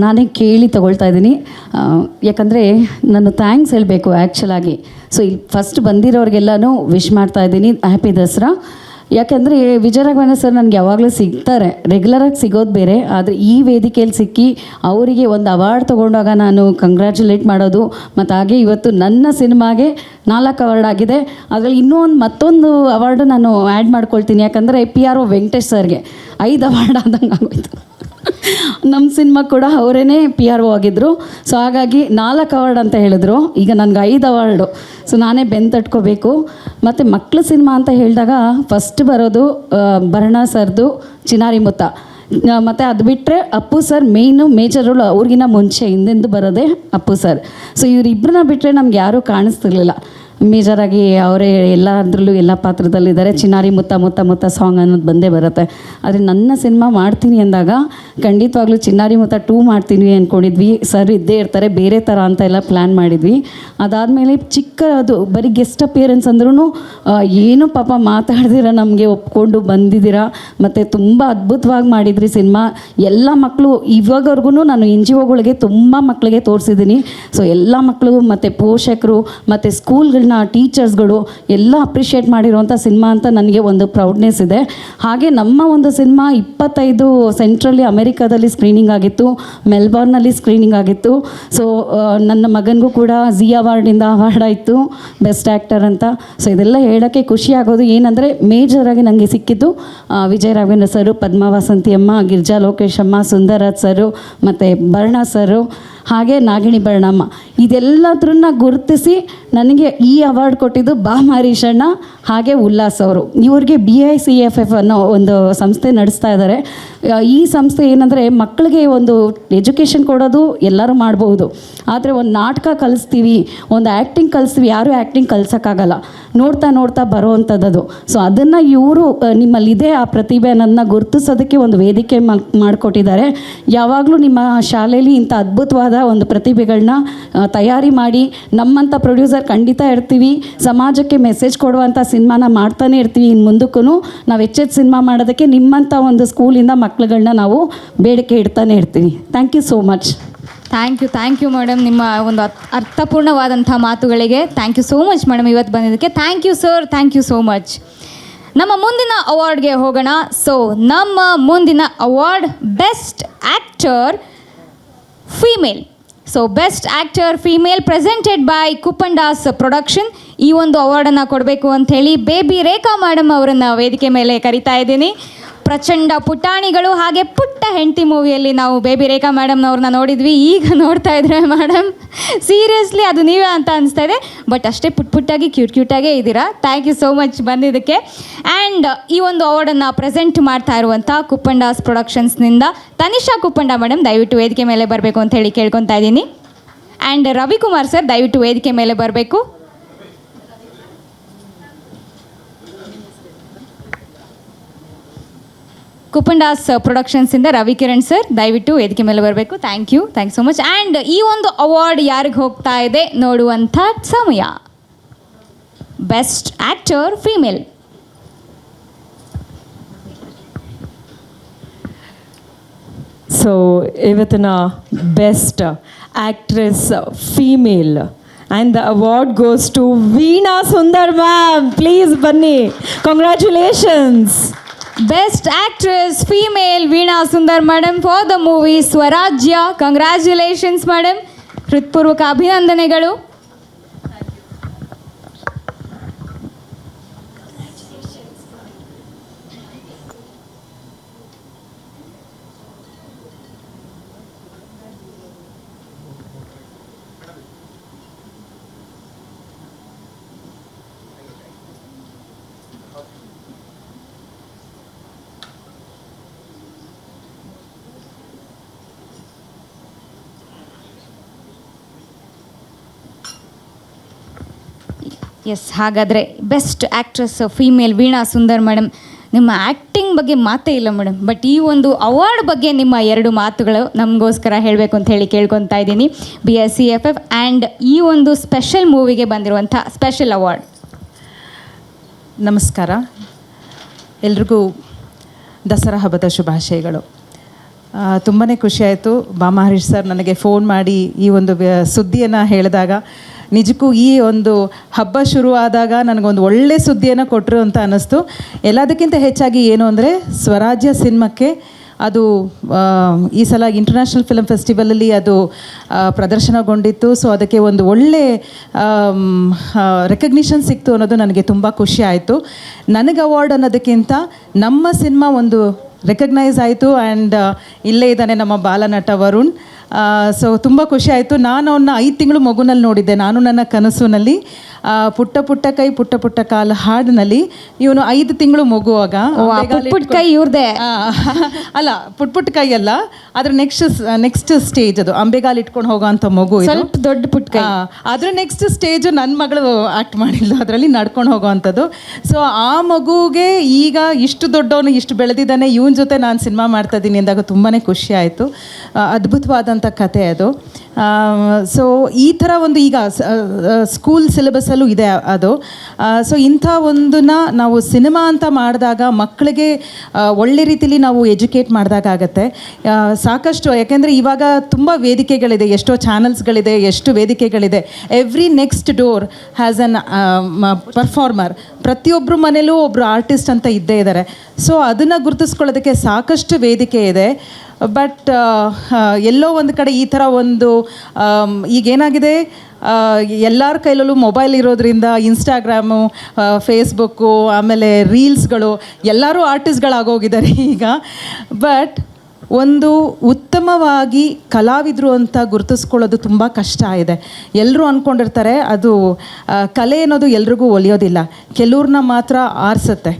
ನಾನೇ ಕೇಳಿ ತಗೊಳ್ತಾ ಇದ್ದೀನಿ, ಯಾಕಂದರೆ ನಾನು ಥ್ಯಾಂಕ್ಸ್ ಹೇಳಬೇಕು ಆ್ಯಕ್ಚುಲಾಗಿ. ಸೊ ಇಲ್ಲಿ ಫಸ್ಟ್ ಬಂದಿರೋರಿಗೆಲ್ಲನೂ ವಿಶ್ ಮಾಡ್ತಾ ಇದ್ದೀನಿ, ಹ್ಯಾಪಿ ದಸರಾ. ಯಾಕೆಂದರೆ ವಿಜಯ ರಾಘವೇಂದ್ರ ಸರ್ ನನಗೆ ಯಾವಾಗಲೂ ಸಿಗ್ತಾರೆ, ರೆಗ್ಯುಲರಾಗಿ ಸಿಗೋದು ಬೇರೆ, ಆದರೆ ಈ ವೇದಿಕೆಯಲ್ಲಿ ಸಿಕ್ಕಿ ಅವರಿಗೆ ಒಂದು ಅವಾರ್ಡ್ ತೊಗೊಂಡಾಗ ನಾನು ಕಂಗ್ರ್ಯಾಚುಲೇಟ್ ಮಾಡೋದು, ಮತ್ತು ಹಾಗೆ ಇವತ್ತು ನನ್ನ ಸಿನಿಮಾಗೆ 4 ಅವಾರ್ಡ್ ಆಗಿದೆ. ಅದರಲ್ಲಿ ಇನ್ನೂ ಮತ್ತೊಂದು ಅವಾರ್ಡು ನಾನು ಆ್ಯಡ್ ಮಾಡ್ಕೊಳ್ತೀನಿ, ಯಾಕಂದರೆ PRO ವೆಂಕಟೇಶ್ ಸರ್ಗೆ 5 ಅವಾರ್ಡ್ ಆದಂಗೆ ಆಗೋಯ್ತು. ನಮ್ಮ ಸಿನಿಮಾ ಕೂಡ ಅವರೇ PRO ಆಗಿದ್ದರು. ಸೊ ಹಾಗಾಗಿ 4 ಅವಾರ್ಡ್ ಅಂತ ಹೇಳಿದ್ರು, ಈಗ ನನಗೆ 5 ಅವಾರ್ಡು. ಸೊ ನಾನೇ ಬೆನ್ನು ತಟ್ಕೋಬೇಕು. ಮತ್ತು ಮಕ್ಕಳ ಸಿನಿಮಾ ಅಂತ ಹೇಳಿದಾಗ ಫಸ್ಟ್ ಬರೋದು ಭರಣ ಸರ್ದು ಚಿನಾರಿ ಮುತ್ತ, ಮತ್ತು ಅದು ಬಿಟ್ಟರೆ ಅಪ್ಪು ಸರ್ ಮೇಜರ್ ರೋಲ್, ಅವ್ರಿಗಿನ್ನ ಮುಂಚೆ ಹಿಂದಿಂದು ಬರೋದೇ ಅಪ್ಪು ಸರ್. ಸೊ ಇವರಿಬ್ಬರನ್ನ ಬಿಟ್ಟರೆ ನಮ್ಗೆ ಯಾರೂ ಕಾಣಿಸ್ತಿರ್ಲಿಲ್ಲ. ಮೇಜರಾಗಿ ಅವರೇ ಎಲ್ಲದರಲ್ಲೂ ಎಲ್ಲ ಪಾತ್ರದಲ್ಲಿದ್ದಾರೆ. ಚಿನಾರಿ ಮುತ್ತ ಮುತ್ತ ಮುತ್ತ ಸಾಂಗ್ ಅನ್ನೋದು ಬಂದೇ ಬರುತ್ತೆ. ಆದರೆ ನನ್ನ ಸಿನಿಮಾ ಮಾಡ್ತೀನಿ ಅಂದಾಗ ಖಂಡಿತವಾಗ್ಲೂ ಚಿನ್ನಾರಿ ಮುತ್ತ 2 ಮಾಡ್ತೀನಿ ಅಂದ್ಕೊಂಡಿದ್ವಿ. ಸರ್ ಇದ್ದೇ ಇರ್ತಾರೆ, ಬೇರೆ ಥರ ಅಂತ ಎಲ್ಲ ಪ್ಲ್ಯಾನ್ ಮಾಡಿದ್ವಿ. ಅದಾದಮೇಲೆ ಚಿಕ್ಕದು ಬರೀ ಗೆಸ್ಟ್ ಅಪಿಯರೆನ್ಸ್ ಅಂದ್ರೂ ಏನು ಪಾಪ ಮಾತಾಡ್ದಿರ ನಮಗೆ ಒಪ್ಕೊಂಡು ಬಂದಿದ್ದೀರಾ, ಮತ್ತು ತುಂಬ ಅದ್ಭುತವಾಗಿ ಮಾಡಿದ್ರಿ ಸಿನಿಮಾ. ಎಲ್ಲ ಮಕ್ಕಳು ಇವಾಗವರೆಗೂ ನಾನು NGOಗಳಿಗೆ ತುಂಬ ಮಕ್ಕಳಿಗೆ ತೋರಿಸಿದ್ದೀನಿ. ಸೊ ಎಲ್ಲ ಮಕ್ಕಳು ಮತ್ತು ಪೋಷಕರು ಮತ್ತು ಸ್ಕೂಲ್ಗಳನ್ನ ಟೀಚರ್ಸ್ಗಳು ಎಲ್ಲ ಅಪ್ರಿಷಿಯೇಟ್ ಮಾಡಿರುವಂಥ ಸಿನಿಮಾ ಅಂತ ನನಗೆ ಒಂದು ಪ್ರೌಡ್ನೆಸ್ ಇದೆ. ಹಾಗೆ ನಮ್ಮ ಒಂದು ಸಿನಿಮಾ 25 ಸೆಂಟ್ರಲ್ಲಿ ಅಮೆರಿಕಾದಲ್ಲಿ ಸ್ಕ್ರೀನಿಂಗ್ ಆಗಿತ್ತು, ಮೆಲ್ಬೋರ್ನಲ್ಲಿ ಸ್ಕ್ರೀನಿಂಗ್ ಆಗಿತ್ತು. ಸೊ ನನ್ನ ಮಗನಿಗೂ ಕೂಡ ಝೀ ಅವಾರ್ಡಿಂದ ಅವಾರ್ಡ್ ಆಯಿತು ಬೆಸ್ಟ್ ಆ್ಯಕ್ಟರ್ ಅಂತ. ಸೊ ಇದೆಲ್ಲ ಹೇಳೋಕ್ಕೆ ಖುಷಿ ಆಗೋದು ಏನಂದರೆ ಮೇಜರಾಗಿ ನನಗೆ ಸಿಕ್ಕಿದ್ದು ವಿಜಯ ರಾಘವೇಂದ್ರ ಸರು, ಪದ್ಮಾ ವಾಸಂತಿ ಅಮ್ಮ, ಗಿರ್ಜಾ ಲೋಕೇಶಮ್ಮ, ಸುಂದರಾಜ್ ಸರು ಮತ್ತು ಭರಣ ಸರು, ಹಾಗೆ ನಾಗಿಣಿ ಭರಣಮ್ಮ. ಇದೆಲ್ಲದ್ರನ್ನ ಗುರುತಿಸಿ ನನಗೆ ಈ ಅವಾರ್ಡ್ ಕೊಟ್ಟಿದ್ದು ಹರೀಶಣ್ಣ ಹಾಗೆ ಉಲ್ಲಾಸ್ ಅವರು. ಇವ್ರಿಗೆ BICFF ಅನ್ನೋ ಒಂದು ಸಂಸ್ಥೆ ನಡೆಸ್ತಾ ಇದ್ದಾರೆ. ಈ ಸಂಸ್ಥೆ ಏನಂದರೆ ಮಕ್ಕಳಿಗೆ ಒಂದು ಎಜುಕೇಷನ್ ಕೊಡೋದು ಎಲ್ಲರೂ ಮಾಡ್ಬೋದು, ಆದರೆ ಒಂದು ನಾಟಕ ಕಲಿಸ್ತೀವಿ, ಒಂದು ಆ್ಯಕ್ಟಿಂಗ್ ಕಲಿಸ್ತೀವಿ, ಯಾರೂ ಆ್ಯಕ್ಟಿಂಗ್ ಕಲಿಸೋಕ್ಕಾಗಲ್ಲ, ನೋಡ್ತಾ ನೋಡ್ತಾ ಬರೋವಂಥದ್ದು. ಸೊ ಅದನ್ನು ಇವರು ನಿಮ್ಮಲ್ಲಿದೆ ಆ ಪ್ರತಿಭೆ ಅನ್ನೋದನ್ನ ಗುರುತಿಸೋದಕ್ಕೆ ಒಂದು ವೇದಿಕೆ ಮಾಡಿಕೊಟ್ಟಿದ್ದಾರೆ. ಯಾವಾಗಲೂ ನಿಮ್ಮ ಶಾಲೆಯಲ್ಲಿ ಇಂಥ ಅದ್ಭುತವಾದ ಒಂದು ಪ್ರತಿಭೆಗಳನ್ನ ತಯಾರಿ ಮಾಡಿ, ನಮ್ಮಂಥ ಪ್ರೊಡ್ಯೂಸರ್ ಖಂಡಿತ ಇರ್ತೀವಿ, ಸಮಾಜಕ್ಕೆ ಮೆಸೇಜ್ ಕೊಡುವಂಥ ಸಿನಿಮಾನ ಮಾಡ್ತಾನೆ ಇರ್ತೀವಿ. ಇನ್ನು ಮುಂದಕ್ಕೂ ನಾವು ಹೆಚ್ಚೆಚ್ಚು ಸಿನಿಮಾ ಮಾಡೋದಕ್ಕೆ ನಿಮ್ಮಂಥ ಒಂದು ಸ್ಕೂಲಿಂದ ಮಕ್ಕಳುಗಳನ್ನ ನಾವು ಬೇಡಿಕೆ ಇಡ್ತಾನೆ ಇರ್ತೀವಿ. Thank you so much. Thank you madam, ನಿಮ್ಮ ಒಂದು ಅರ್ಥಪೂರ್ಣವಾದಂಥ ಮಾತುಗಳಿಗೆ thank you so much madam ಇವತ್ತು ಬಂದಿದ್ದಕ್ಕೆ. Thank you sir, thank you so much. ನಮ್ಮ ಮುಂದಿನ ಅವಾರ್ಡ್ಗೆ ಹೋಗೋಣ. ಸೊ ನಮ್ಮ ಮುಂದಿನ award best actor female. So best actor female presented by Kuppandas production. ಈ ಒಂದು ಅವಾರ್ಡನ್ನು ಕೊಡಬೇಕು ಅಂಥೇಳಿ ಬೇಬಿ ರೇಖಾ ಮೇಡಮ್ ಅವರನ್ನು ವೇದಿಕೆ ಮೇಲೆ ಕರಿತಾ ಇದ್ದೀನಿ. ಪ್ರಚಂಡ ಪುಟಾಣಿಗಳು ಹಾಗೆ ಪುಟ್ಟ ಹೆಂಡತಿ ಮೂವಿಯಲ್ಲಿ ನಾವು ಬೇಬಿ ರೇಖಾ ಮೇಡಮ್ನವ್ರನ್ನ ನೋಡಿದ್ವಿ. ಈಗ ನೋಡ್ತಾ ಇದ್ರೆ ಮೇಡಮ್ ಸೀರಿಯಸ್ಲಿ ಅದು ನೀವೇ ಅಂತ ಅನಿಸ್ತಾ ಇದೆ. ಬಟ್ ಅಷ್ಟೇ ಪುಟ್ಟಾಗಿ ಕ್ಯೂಟಾಗೇ ಇದ್ದೀರಾ. ಥ್ಯಾಂಕ್ ಯು ಸೋ ಮಚ್ ಬಂದಿದ್ದಕ್ಕೆ. ಆ್ಯಂಡ್ ಈ ಒಂದು ಅವಾರ್ಡನ್ನು ಪ್ರೆಸೆಂಟ್ ಮಾಡ್ತಾ ಇರುವಂಥ ಕುಪ್ಪಂಡಾಸ್ ಪ್ರೊಡಕ್ಷನ್ಸ್ನಿಂದ ತನಿಷಾ ಕುಪ್ಪಂಡ ಮೇಡಮ್ ದಯವಿಟ್ಟು ವೇದಿಕೆ ಮೇಲೆ ಬರಬೇಕು ಅಂತ ಹೇಳಿ ಕೇಳ್ಕೊತಾ ಇದ್ದೀನಿ. ಆ್ಯಂಡ್ ರವಿಕುಮಾರ್ ಸರ್ ದಯವಿಟ್ಟು ವೇದಿಕೆ ಮೇಲೆ ಬರಬೇಕು. ಕುಪ್ಪಂಡಾಸ್ ಪ್ರೊಡಕ್ಷನ್ಸಿಂದ ರವಿಕಿರಣ್ ಸರ್ ದಯವಿಟ್ಟು ವೇದಿಕೆ ಮೇಲೆ ಬರಬೇಕು. Thank you so much. And ಈ ಒಂದು ಅವಾರ್ಡ್ ಯಾರಿಗೆ ಹೋಗ್ತಾ ಇದೆ ನೋಡುವಂಥ ಸಮಯ. Best actor female. ಸೊ ಇವತ್ತಿನ best actress female and the award goes to Veena Sundar ma'am. Please ಬನ್ನಿ. Congratulations. Best Actress Female Veena Sundar Madam for the movie Swarajya. Congratulations Madam. ಹೃತ್ಪೂರ್ವಕ ಅಭಿನಂದನೆಗಳು. ಎಸ್, ಹಾಗಾದರೆ best actress female Veena Sundar madam, ನಿಮ್ಮ ಆ್ಯಕ್ಟಿಂಗ್ ಬಗ್ಗೆ ಮಾತೇ ಇಲ್ಲ ಮೇಡಮ್. ಬಟ್ ಈ ಒಂದು ಅವಾರ್ಡ್ ಬಗ್ಗೆ ನಿಮ್ಮ 2 ಮಾತುಗಳು ನಮಗೋಸ್ಕರ ಹೇಳಬೇಕು ಅಂತ ಹೇಳಿ ಕೇಳ್ಕೊತಾ ಇದ್ದೀನಿ. BICFF ಆ್ಯಂಡ್ ಈ ಒಂದು ಸ್ಪೆಷಲ್ ಮೂವಿಗೆ ಬಂದಿರುವಂಥ ಸ್ಪೆಷಲ್ ಅವಾರ್ಡ್. ನಮಸ್ಕಾರ, ಎಲ್ರಿಗೂ ದಸರಾ ಹಬ್ಬದ ಶುಭಾಶಯಗಳು. ತುಂಬಾ ಖುಷಿಯಾಯಿತು. ಹರೀಶ್ ಸರ್ ನನಗೆ ಫೋನ್ ಮಾಡಿ ಈ ಒಂದು ಸುದ್ದಿಯನ್ನು ಹೇಳಿದಾಗ ನಿಜಕ್ಕೂ ಈ ಒಂದು ಹಬ್ಬ ಶುರುವಾದಾಗ ನನಗೊಂದು ಒಳ್ಳೆ ಸುದ್ದಿಯನ್ನು ಕೊಟ್ಟರು ಅಂತ ಅನ್ನಿಸ್ತು. ಎಲ್ಲದಕ್ಕಿಂತ ಹೆಚ್ಚಾಗಿ ಏನು ಅಂದರೆ ಸ್ವರಾಜ್ಯ ಸಿನಿಮಾಕ್ಕೆ ಅದು ಈ ಸಲ ಇಂಟರ್ನ್ಯಾಷನಲ್ ಫಿಲ್ಮ್ ಫೆಸ್ಟಿವಲಲ್ಲಿ ಅದು ಪ್ರದರ್ಶನಗೊಂಡಿತ್ತು. ಸೊ ಅದಕ್ಕೆ ಒಂದು ಒಳ್ಳೆ ರೆಕಗ್ನಿಷನ್ ಸಿಕ್ತು ಅನ್ನೋದು ನನಗೆ ತುಂಬ ಖುಷಿ ಆಯಿತು. ನನಗೆ ಅವಾರ್ಡ್ ಅನ್ನೋದಕ್ಕಿಂತ ನಮ್ಮ ಸಿನಿಮಾ ಒಂದು ರೆಕಗ್ನೈಸ್ ಆಯಿತು. ಆ್ಯಂಡ್ ಇಲ್ಲೇ ಇದ್ದಾನೆ ನಮ್ಮ ಬಾಲನಟ ವರುಣ್. ಸೊ ತುಂಬ ಖುಷಿ ಆಯಿತು. ನಾನು ಅವನ್ನ 5 ತಿಂಗಳು ಮಗುನಲ್ಲಿ ನೋಡಿದ್ದೆ. ನಾನು ನನ್ನ ಕನಸುನಲ್ಲಿ ಪುಟ್ಟ ಪುಟ್ಟ ಕೈ ಪುಟ್ಟ ಪುಟ್ಟ ಕಾಲು ಹಾಡಿನಲ್ಲಿ ಇವನು 5 ತಿಂಗಳು ಮಗುವಾಗ ಪುಟ್ ಕೈ ಇವ್ರದೇ ಅಲ್ಲ, ಪುಟ್ಟ ಕೈ ಅಲ್ಲ, ಅದ್ರ ನೆಕ್ಸ್ಟ್ ಸ್ಟೇಜ್ ಅದು ಅಂಬೆಗಾಲ್ ಇಟ್ಕೊಂಡು ಹೋಗೋ ಅಂಥ ಮಗು, ಸ್ವಲ್ಪ ದೊಡ್ಡ ಪುಟ್ ಕೈ. ಅದ್ರ ನೆಕ್ಸ್ಟ್ ಸ್ಟೇಜು ನನ್ನ ಮಗಳು ಆ್ಯಕ್ಟ್ ಮಾಡಿಲ್ಲ, ಅದರಲ್ಲಿ ನಡ್ಕೊಂಡು ಹೋಗೋ ಅಂಥದ್ದು. ಸೊ ಆ ಮಗುಗೆ ಈಗ ಇಷ್ಟು ದೊಡ್ಡವನು, ಇಷ್ಟು ಬೆಳೆದಿದ್ದಾನೆ, ಇವನ ಜೊತೆ ನಾನು ಸಿನಿಮಾ ಮಾಡ್ತಾ ಇದ್ದೀನಿ ಅಂದಾಗ ತುಂಬಾ ಖುಷಿ ಆಯಿತು. ಅದ್ಭುತವಾದಂಥ ಕತೆ ಅದು. ಸೊ ಈ ಥರ ಒಂದು ಈಗ ಸ್ಕೂಲ್ ಸಿಲೆಬಸ್ಸಲ್ಲೂ ಇದೆ ಅದು. ಸೊ ಇಂಥ ಒಂದನ್ನು ನಾವು ಸಿನಿಮಾ ಅಂತ ಮಾಡಿದಾಗ ಮಕ್ಕಳಿಗೆ ಒಳ್ಳೆ ರೀತಿಲಿ ನಾವು ಎಜುಕೇಟ್ ಮಾಡಿದಾಗ ಆಗುತ್ತೆ. ಸಾಕಷ್ಟು, ಯಾಕೆಂದರೆ ಇವಾಗ ತುಂಬ ವೇದಿಕೆಗಳಿದೆ, ಎಷ್ಟೋ ಚಾನಲ್ಸ್ಗಳಿದೆ, ಎಷ್ಟು ವೇದಿಕೆಗಳಿದೆ. Every next door has an performer. ಪ್ರತಿಯೊಬ್ಬರು ಮನೇಲೂ ಒಬ್ಬರು ಆರ್ಟಿಸ್ಟ್ ಅಂತ ಇದ್ದೇ ಇದ್ದಾರೆ. ಸೊ ಅದನ್ನು ಗುರುತಿಸ್ಕೊಳ್ಳೋದಕ್ಕೆ ಸಾಕಷ್ಟು ವೇದಿಕೆ ಇದೆ. ಬಟ್ ಎಲ್ಲೋ ಒಂದು ಕಡೆ ಈ ಥರ ಒಂದು ಈಗೇನಾಗಿದೆ, ಎಲ್ಲರ ಕೈಲಲ್ಲೂ ಮೊಬೈಲ್ ಇರೋದ್ರಿಂದ ಇನ್ಸ್ಟಾಗ್ರಾಮು, ಫೇಸ್ಬುಕ್ಕು, ಆಮೇಲೆ ರೀಲ್ಸ್ಗಳು, ಎಲ್ಲರೂ ಆರ್ಟಿಸ್ಟ್ಗಳಾಗೋಗಿದ್ದಾರೆ ಈಗ. ಬಟ್ ಒಂದು ಉತ್ತಮವಾಗಿ ಕಲಾವಿದರು ಅಂತ ಗುರುತಿಸ್ಕೊಳ್ಳೋದು ತುಂಬ ಕಷ್ಟ ಇದೆ. ಎಲ್ಲರೂ ಅಂದ್ಕೊಂಡಿರ್ತಾರೆ ಅದು ಕಲೆ ಅನ್ನೋದು ಎಲ್ರಿಗೂ ಒಲಿಯೋದಿಲ್ಲ, ಕೆಲವ್ರನ್ನ ಮಾತ್ರ ಆರಿಸುತ್ತೆ.